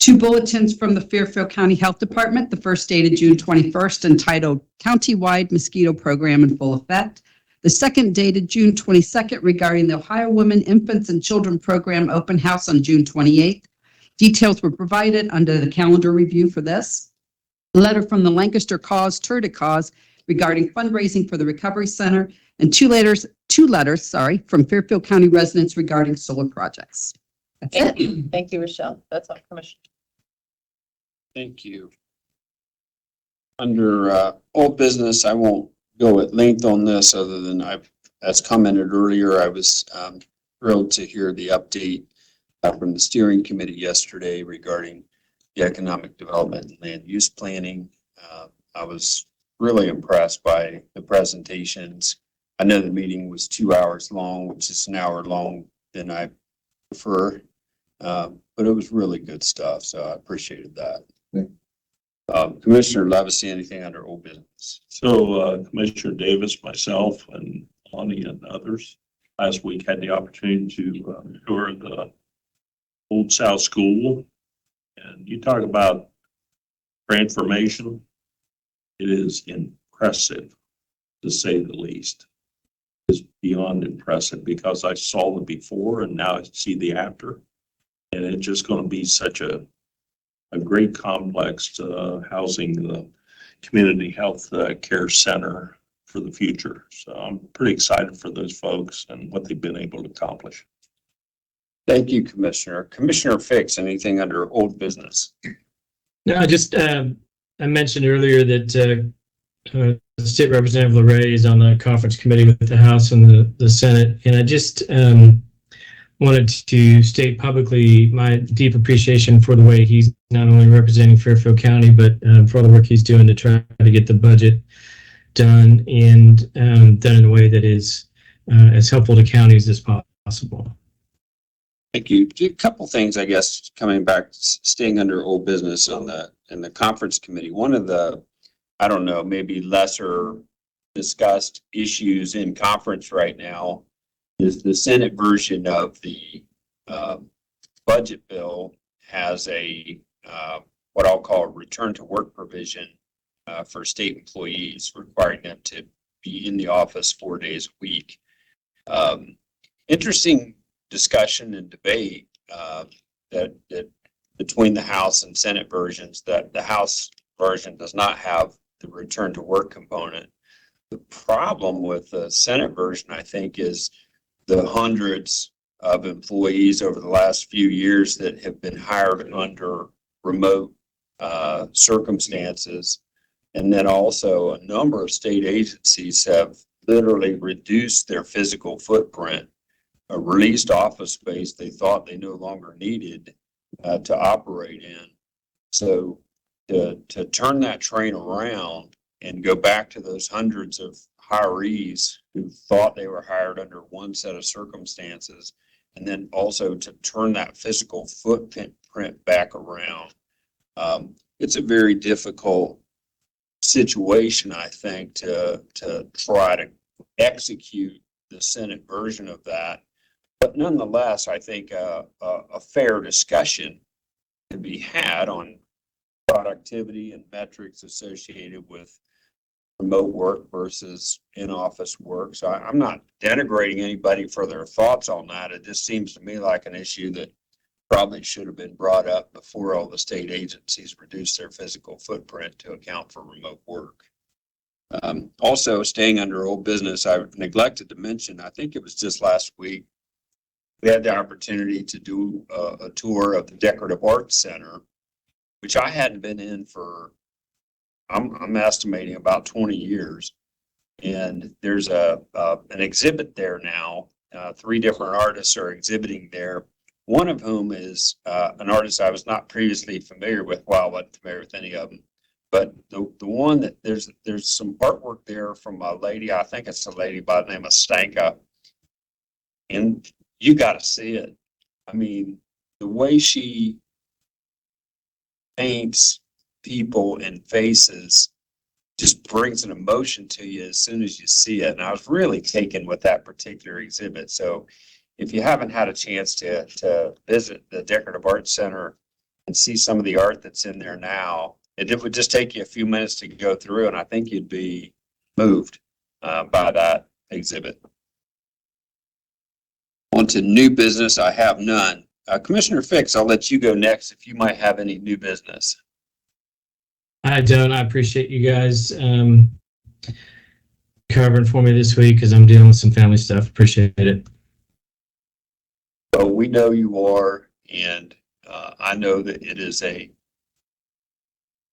2 bulletins from the Fairfield County Health Department, the first dated June 21st, entitled Countywide Mosquito Program in Full Effect. The second dated June 22nd regarding the Ohio Women, Infants, and Children Program open house on June 28th. Details were provided under the calendar review for this. A letter from the Lancaster Cause Tour de Cause regarding fundraising for the Recovery Center, and two letters, from Fairfield County residents regarding solar projects. That's Thank it. you. Thank you, Rochelle. That's all, Commissioner. Thank you. Under old business, I won't go at length on this other than as commented earlier, I was thrilled to hear the update from the steering committee yesterday regarding the economic development and land use planning. I was really impressed by the presentations. I know the meeting was 2 hours long, which is an hour long than I prefer, but it was really good stuff, so I appreciated that. Commissioner Levacy, anything under old business? So Commissioner Davis, myself, and Lonnie and others last week had the opportunity to tour the Old South School. And you talk about transformation. It is impressive, to say the least. It's beyond impressive because I saw the before and now I see the after. And it's just going to be such a great complex housing the community health care center for the future. So I'm pretty excited for those folks and what they've been able to accomplish. Thank you, Commissioner. Commissioner Fix, anything under old business? No, just I mentioned earlier that State Representative LaRae is on the conference committee with the House and the Senate, and I just wanted to state publicly my deep appreciation for the way he's not only representing Fairfield County, but for all the work he's doing to try to get the budget done and done in a way that is as helpful to counties as possible. Thank you. A couple things, I guess, coming back, staying under old business on in the conference committee. One of the, I don't know, maybe lesser discussed issues in conference right now is the Senate version of the budget bill has a what I'll call a return to work provision for state employees, requiring them to be in the office 4 days a week. Interesting discussion and debate that between the House and Senate versions, that the House version does not have the return to work component. The problem with the Senate version, I think, is the hundreds of employees over the last few years that have been hired under remote circumstances. And then also a number of state agencies have literally reduced their physical footprint, released office space they thought they no longer needed to operate in. So to turn that train around and go back to those hundreds of hirees who thought they were hired under one set of circumstances, and then also to turn that physical footprint back around. It's a very difficult situation, I think, to try to execute the Senate version of that. But nonetheless, I think a fair discussion can be had on productivity and metrics associated with remote work versus in-office work. So I'm not denigrating anybody for their thoughts on that. It just seems to me like an issue that probably should have been brought up before all the state agencies reduced their physical footprint to account for remote work. Also, staying under old business, I neglected to mention, I think it was just last week, we had the opportunity to do a tour of the Decorative Arts Center, which I hadn't been in for, I'm estimating about 20 years. And there's an exhibit there now. 3 different artists are exhibiting there. One of whom is an artist I was not previously familiar with. Well, I wasn't familiar with any of them. But the one that there's some artwork there from a lady, I think it's a lady by the name of Stanka. And you got to see it. I mean, the way she paints people and faces just brings an emotion to you as soon as you see it. And I was really taken with that particular exhibit. So if you haven't had a chance to visit the Decorative Arts Center and see some of the art that's in there now, it would just take you a few minutes to go through, and I think you'd be moved by that exhibit. On to new business, I have none. Commissioner Fix, I'll let you go next if you might have any new business. I don't. I appreciate you guys covering for me this week because I'm dealing with some family stuff. Appreciate it. So we know you are, and I know that it is a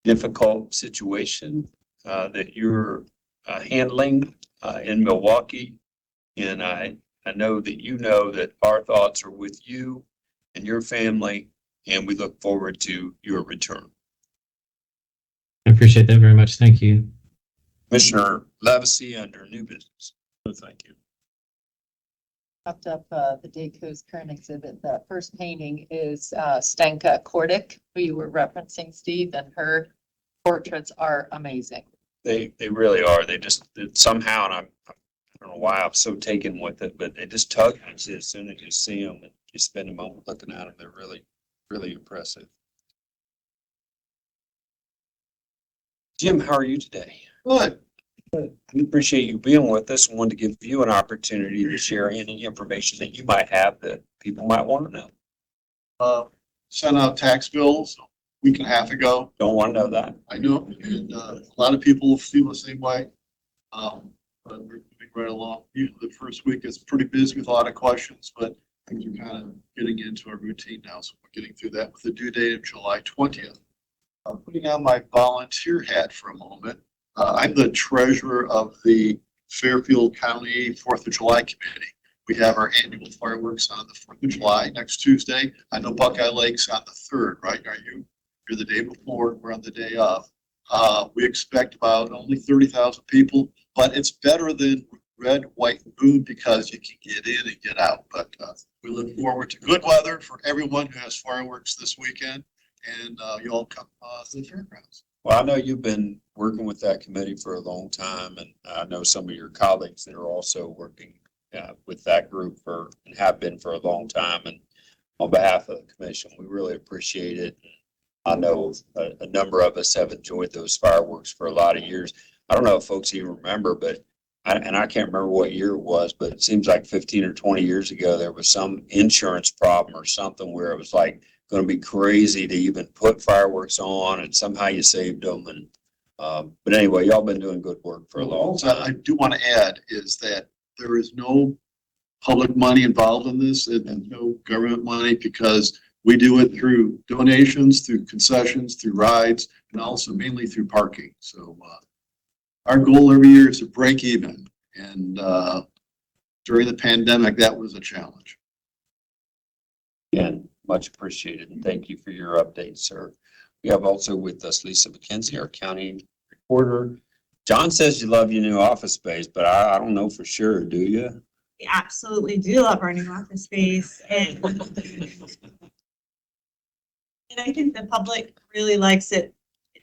difficult situation that you're handling in Milwaukee. And I know that you know that our thoughts are with you and your family, and we look forward to your return. I appreciate that very much. Thank you. Commissioner Levesey under new business. Thank you. Wrapped up the Dayco's current exhibit. The first painting is Stanka Kordic, who you were referencing, Steve, and her portraits are amazing. They really are. They just somehow, and I don't know why I'm so taken with it, but they just tug at you as soon as you see them and you spend a moment looking at them. They're really, really impressive. Jim, how are you today? Good. We appreciate you being with us and wanted to give you an opportunity to share any information that you might have that people might want to know. Sent out tax bills a week and a half ago. Don't want to know that. I know, and a lot of people feel the same way. But we're moving right along. Usually the first week is pretty busy with a lot of questions, but things are kind of getting into a routine now. So we're getting through that with the due date of July 20th. I'm putting on my volunteer hat for a moment. I'm the treasurer of the Fairfield County 4th of July Committee. We have our annual fireworks on the 4th of July next Tuesday. I know Buckeye Lake's on the 3rd, right? You're the day before, we're on the day of. We expect about only 30,000 people, but it's better than red, white, and blue because you can get in and get out. But we look forward to good weather for everyone who has fireworks this weekend, and you all come to the fairgrounds. Well, I know you've been working with that committee for a long time, and I know some of your colleagues that are also working with that group and have been for a long time. And on behalf of the commission, we really appreciate it. I know a number of us have enjoyed those fireworks for a lot of years. I don't know if folks even remember, but and I can't remember what year it was, but it seems like 15 or 20 years ago, there was some insurance problem or something where it was like going to be crazy to even put fireworks on, and somehow you saved them. And but anyway, y'all been doing good work for a long Also, time. I do want to add is that there is no public money involved in this and no government money, because we do it through donations, through concessions, through rides, and also mainly through parking. So our goal every year is to break even. And during the pandemic, that was a challenge. Again, much appreciated. And thank you for your update, sir. We have also with us Lisa McKenzie, our county reporter. John says you love your new office space, but I don't know for sure. Do you? We absolutely do love our new office space, and I think the public really likes it.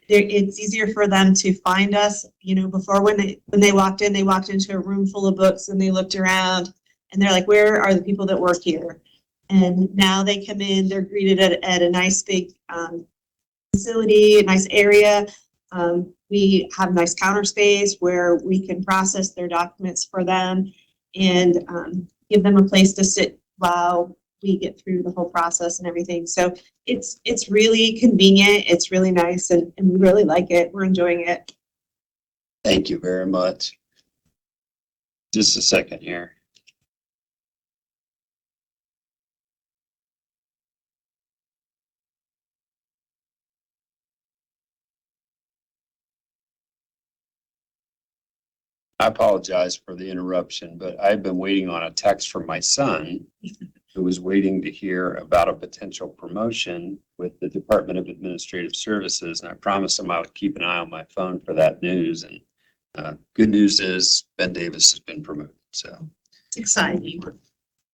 It's easier for them to find us. You know, before when they walked in, they walked into a room full of books and they looked around and they're like, where are the people that work here? And now they come in, they're greeted at a nice big facility, a nice area. We have nice counter space where we can process their documents for them and give them a place to sit while we get through the whole process and everything. So it's really convenient. It's really nice, and we really like it. We're enjoying it. Thank you very much. Just a second here. I apologize for the interruption, but I've been waiting on a text from my son who was waiting to hear about a potential promotion with the Department of Administrative Services. And I promised him I would keep an eye on my phone for that news. And good news is Ben Davis has been promoted. So It's exciting.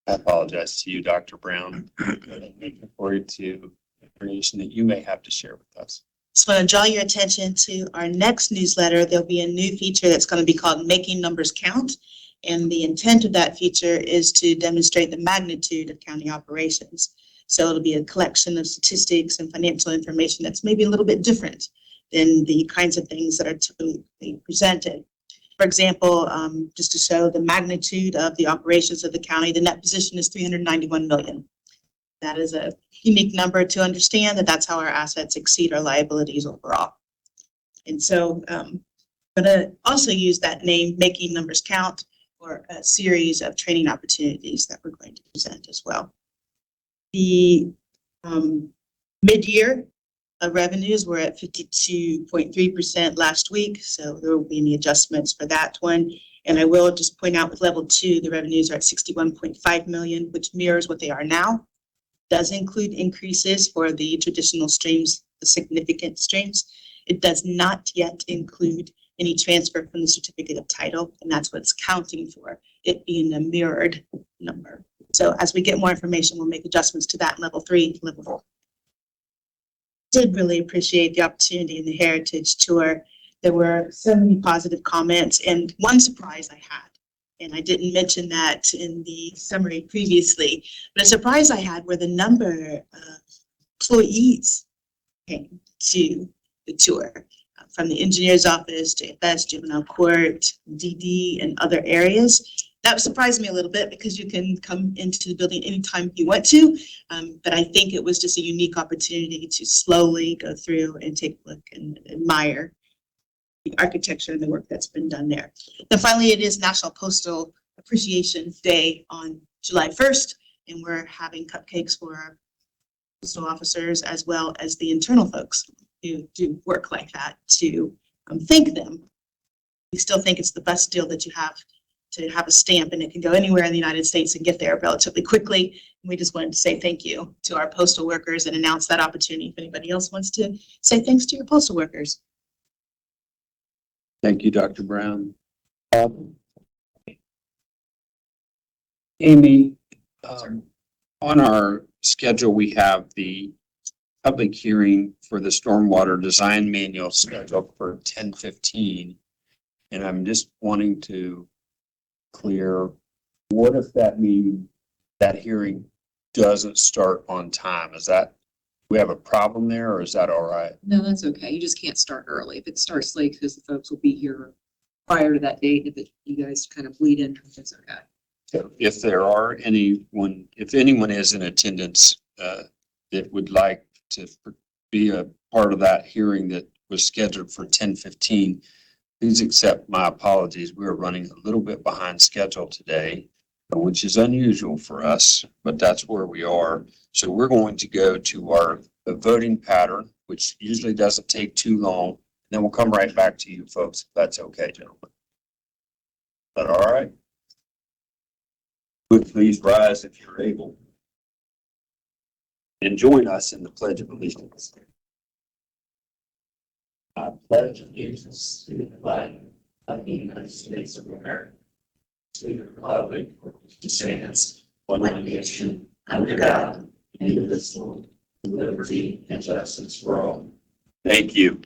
I apologize to you, Dr. Brown. Looking forward to information that you may have to share with us. Just want to draw your attention to our next newsletter. There'll be a new feature that's going to be called Making Numbers Count. And the intent of that feature is to demonstrate the magnitude of county operations. So it'll be a collection of statistics and financial information that's maybe a little bit different than the kinds of things that are typically presented. For example, just to show the magnitude of the operations of the county, the net position is 391 million. That is a unique number to understand that that's how our assets exceed our liabilities overall. And so I'm going to also use that name, Making Numbers Count, for a series of training opportunities that we're going to present as well. The mid-year revenues were at 52.3% last week, so there will be any adjustments for that one. And I will just point out with level 2, the revenues are at 61.5 million, which mirrors what they are now. Does include increases for the traditional streams, the significant streams. It does not yet include any transfer from the certificate of title, and that's what it's counting for, it being a mirrored number. So as we get more information, we'll make adjustments to that in level 3, level 4. Did really appreciate the opportunity in the Heritage Tour. There were so many positive comments, and one surprise I had, and I didn't mention that in the summary previously, but a surprise I had were the number of employees came to the tour from the engineer's office, JFS, juvenile court, DD, and other areas. That surprised me a little bit because you can come into the building anytime you want to, but I think it was just a unique opportunity to slowly go through and take a look and admire the architecture and the work that's been done there. Then finally, it is National Postal Appreciation Day on July 1st, and we're having cupcakes for our postal officers as well as the internal folks who do work like that to thank them. We still think it's the best deal that you have to have a stamp, and it can go anywhere in the United States and get there relatively quickly. And we just wanted to say thank you to our postal workers and announce that opportunity if anybody else wants to say thanks to your postal workers. Thank you, Dr. Brown. Amy, on our schedule, we have the public hearing for the stormwater design manual scheduled for 10:15. And I'm just wanting to clear, what if that means that hearing doesn't start on time? Is that, we have a problem there, or is that all right? No, that's okay. You just can't start early. If it starts late, because the folks will be here prior to that date that you guys kind of bleed in from things like that. If there are anyone, if anyone is in attendance that would like to be a part of that hearing that was scheduled for 10:15, please accept my apologies. We're running a little bit behind schedule today, which is unusual for us, but that's where we are. So we're going to go to our voting pattern, which usually doesn't take too long. Then we'll come right back to you folks, if that's okay, gentlemen. Is that all right? Would please rise if you're able and join us in the Pledge of Allegiance. I pledge allegiance to the flag of the United States of America, to the republic which stands one nation under God, indivisible, with liberty and justice for all. Thank you.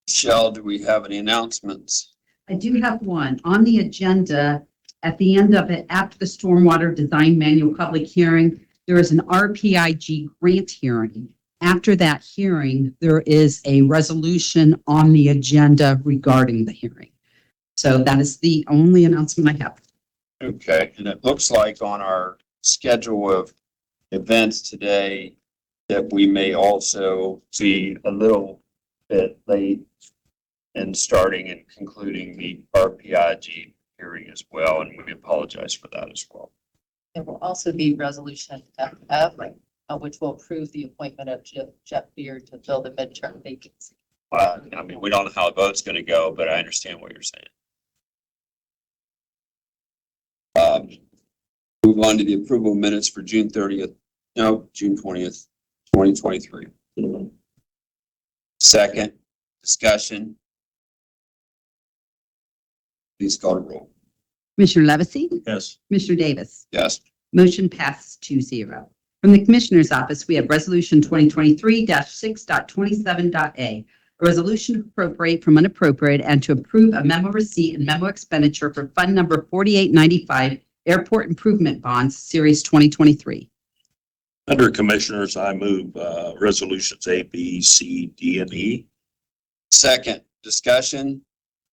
Michelle, do we have any announcements? I do have one on the agenda. At the end of it, after the Stormwater Design Manual public hearing, there is an RPIG grant hearing. After that hearing, there is a resolution on the agenda regarding the hearing. So that is the only announcement I have. Okay, and it looks like on our schedule of events today that we may also be a little bit late in starting and concluding the RPIG hearing as well, and we apologize for that as well. There will also be resolution FF, which will approve the appointment of Jeff Beard to fill the midterm vacancy. I mean, we don't know how the vote's going to go, but I understand what you're saying. Move on to the approval of minutes for June 20th, 2023. Second, discussion. Please call the roll. Commissioner Levesey? Yes. Commissioner Davis? Yes. Motion passes 2-0. From the Commissioner's Office, we have Resolution 2023-6.27.a, a resolution to appropriate from unappropriated and to approve a memo receipt and memo expenditure for Fund Number 4895, Airport Improvement Bonds, Series 2023. Under Commissioners, I move resolutions A, B, C, D, and E. Second, discussion.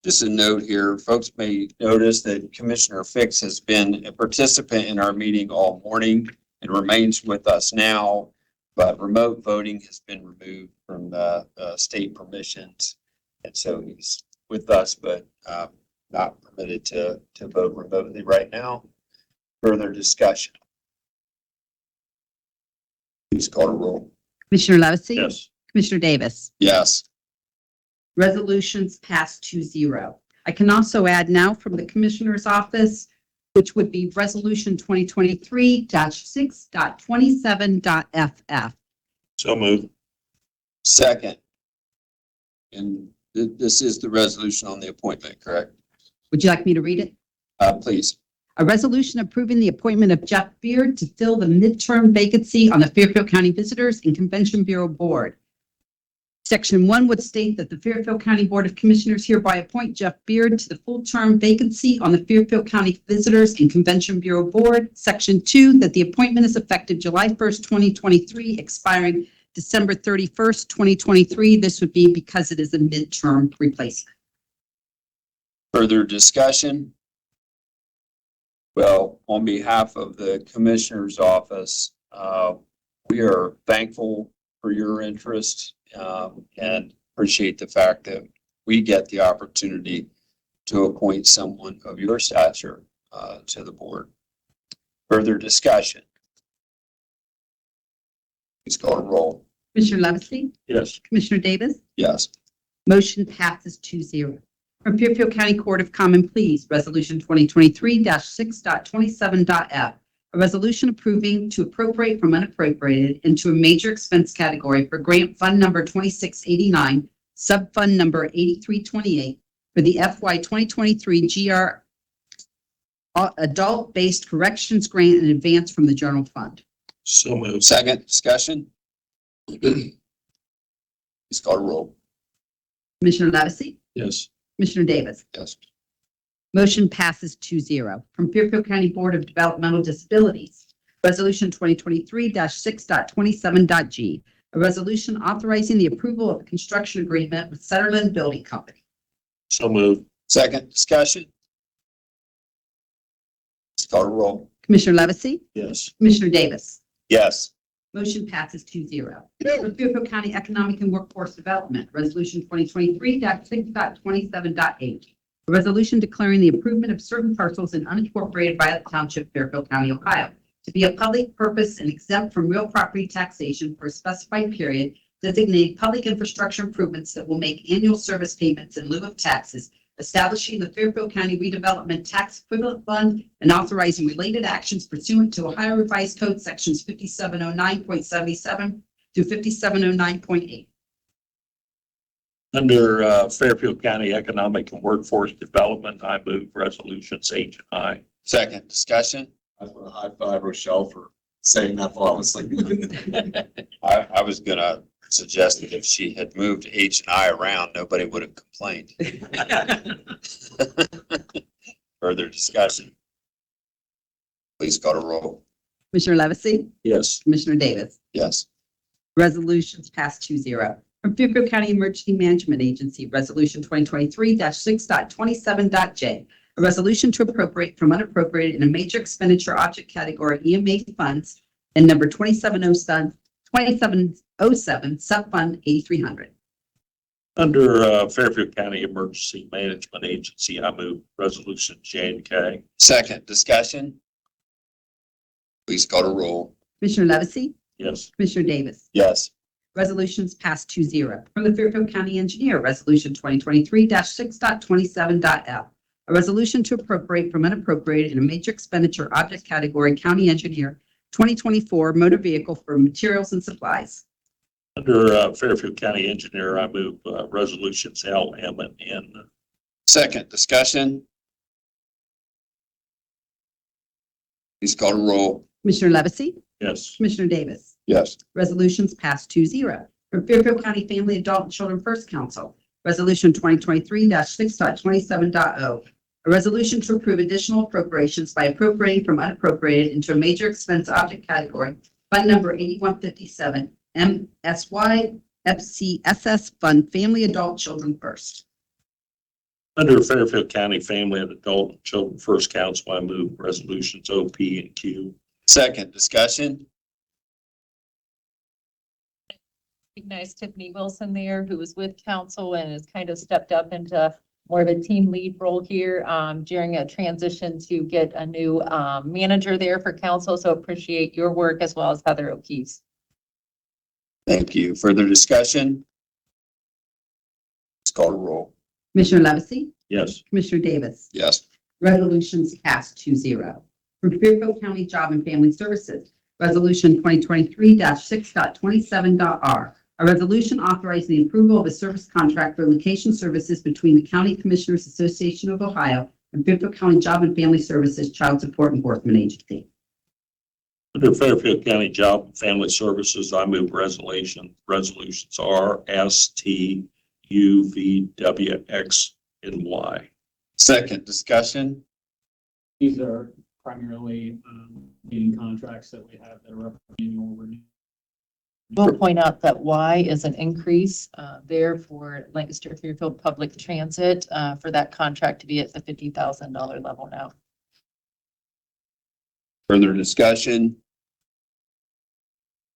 Just a note here, folks may notice that Commissioner Fix has been a participant in our meeting all morning and remains with us now, but remote voting has been removed from the state permissions. And so he's with us, but not permitted to vote remotely right now. Further discussion. Please call the roll. Commissioner Levesey? Yes. Commissioner Davis? Yes. Resolutions passed 2-0. I can also add now from the Commissioner's Office, which would be Resolution 2023-6.27.ff. So move. Second. And this is the resolution on the appointment, correct? Would you like me to read it? Please. A resolution approving the appointment of Jeff Beard to fill the midterm vacancy on the Fairfield County Visitors and Convention Bureau Board. Section 1 would state that the Fairfield County Board of Commissioners hereby appoint Jeff Beard to the full-term vacancy on the Fairfield County Visitors and Convention Bureau Board. Section 2, that the appointment is effective July 1st, 2023, expiring December 31st, 2023. This would be because it is a midterm replacement. Further discussion? Well, on behalf of the Commissioner's Office, we are thankful for your interest and appreciate the fact that we get the opportunity to appoint someone of your stature to the board. Further discussion? Please call a roll. Commissioner Levesey? Yes. Commissioner Davis? Yes. Motion passes 2-0. From Fairfield County Court of Common Pleas, Resolution 2023-6.27.f, a resolution approving to appropriate from unappropriated into a major expense category for grant fund number 2689, subfund number 8328 for the FY 2023 GR Adult-Based Corrections Grant in advance from the general fund. So move. Second, discussion? Please call a roll. Commissioner Levesey? Yes. Commissioner Davis? Yes. Motion passes 2-0. From Fairfield County Board of Developmental Disabilities, Resolution 2023-6.27.g, a resolution authorizing the approval of a construction agreement with Sutherland Building Company. So moved. Second discussion. Please call the roll. Commissioner Levesey? Yes. Commissioner Davis? Yes. Motion passes 2-0. For Fairfield County Economic and Workforce Development, Resolution 2023-6.27.h, a resolution declaring the improvement of certain parcels in unincorporated Violet Township, Fairfield County, Ohio, to be a public purpose and exempt from real property taxation for a specified period, designating public infrastructure improvements that will make annual service payments in lieu of taxes, establishing the Fairfield County Redevelopment Tax Equivalent Fund, and authorizing related actions pursuant to Ohio Revised Code Sections 5709.77 through 5709.8. Under Fairfield County Economic and Workforce Development, I move resolutions H and I. Second discussion. I just want to high five Rochelle for saying that flawlessly. I was gonna suggest that if she had moved H and I around, nobody would have complained. Further discussion. Please call the roll. Commissioner Levesey? Yes. Commissioner Davis? Yes. Resolutions passed 2-0. From Fairfield County Emergency Management Agency, Resolution 2023-6.27.j, a resolution to appropriate from unappropriated in a major expenditure object category EMA funds and number 2707 Subfund 8300. Under Fairfield County Emergency Management Agency, I move resolution J and K. Second discussion. Please call the roll. Commissioner Levesey? Yes. Commissioner Davis? Yes. Resolutions passed 2-0. From the Fairfield County Engineer, Resolution 2023-6.27.f, a resolution to appropriate from unappropriated in a major expenditure object category County Engineer 2024 motor vehicle for materials and supplies. Under Fairfield County Engineer, I move resolutions L, M, and N. Second discussion. Please call the roll. Commissioner Levesey? Yes. Commissioner Davis? Yes. Resolutions passed 2-0. From Fairfield County Family, Adult, and Children First Council, Resolution 2023-6.27.o, a resolution to approve additional appropriations by appropriating from unappropriated into a major expense object category, Fund Number 8157, MSY FCSS Fund Family, Adult, Children First. Under Fairfield County Family and Adult and Children First Council, I move resolutions O, P, and Q. Second discussion. Recognize Tiffany Wilson there, who was with council and has kind of stepped up into more of a team lead role here during a transition to get a new manager there for council. So appreciate your work as well as Heather O'Keefe's. Thank you. Further discussion. Please call the roll. Commissioner Levesey? Yes. Commissioner Davis? Yes. Resolutions passed 2-0. From Fairfield County Job and Family Services, Resolution 2023-6.27.r, a resolution authorizing the approval of a service contract for location services between the County Commissioners Association of Ohio and Fairfield County Job and Family Services Child Support Enforcement Agency. Under Fairfield County Job and Family Services, I move resolutions R, S, T, U, V, W, X, and Y. Second discussion. These are primarily meeting contracts that we have that are up for annual renewal. We'll point out that Y is an increase there for Lancaster Fairfield Public Transit for that contract to be at the $50,000 level now. Further discussion.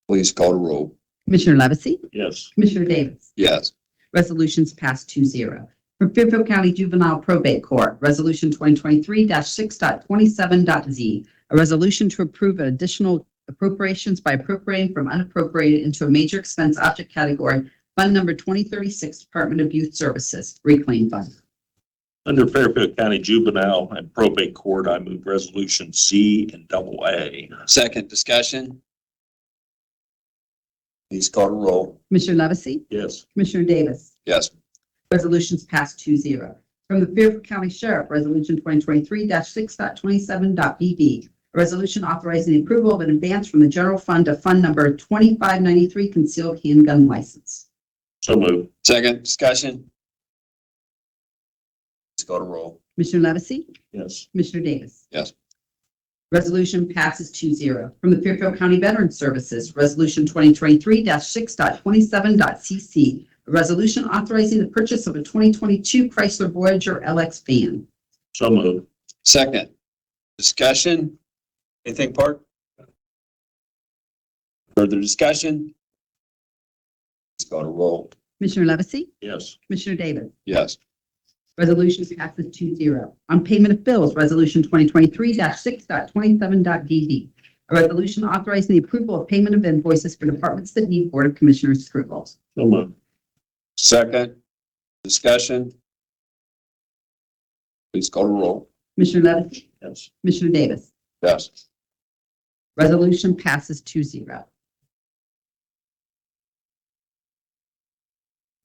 Please call the roll. Commissioner Levesey? Yes. Commissioner Davis? Yes. Resolutions passed 2-0. From Fairfield County Juvenile Probate Court, Resolution 2023-6.27.z, a resolution to approve additional appropriations by appropriating from unappropriated into a major expense object category, Fund Number 2036, Department of Youth Services, Reclaim Fund. Under Fairfield County Juvenile and Probate Court, I move resolution C and AA. Second discussion. Please call the roll. Commissioner Levesey? Yes. Commissioner Davis? Yes. Resolutions passed 2-0. From the Fairfield County Sheriff, Resolution 2023-6.27.bb, a resolution authorizing the approval of an advance from the general fund to Fund Number 2593 Concealed Handgun License. So moved. Second discussion. Please call the roll. Commissioner Levesey? Yes. Commissioner Davis? Yes. Resolution passes 2-0. From the Fairfield County Veterans Services, Resolution 2023-6.27.cc, a resolution authorizing the purchase of a 2022 Chrysler Voyager LX van. So moved. Second, discussion? Anything, Park? Further discussion? Let's go to roll. Commissioner Levesey? Yes. Commissioner Davis? Yes. Resolution passes 2-0. On payment of bills, Resolution 2023-6.27.d.d. A resolution authorizing the approval of payment of invoices for departments that need Board of Commissioners approval. So moved. Second, discussion? Please call to roll. Commissioner Levesey? Yes. Commissioner Davis? Yes. Resolution passes 2-0.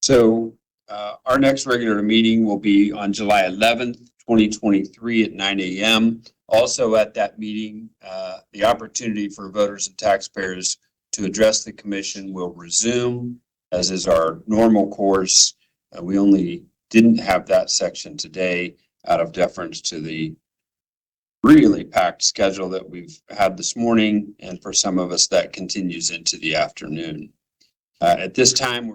So our next regular meeting will be on July 11th, 2023 at 9 a.m. Also at that meeting, the opportunity for voters and taxpayers to address the commission will resume, as is our normal course. We only didn't have that section today out of deference to the really packed schedule that we've had this morning, and for some of us that continues into the afternoon. At this time, we're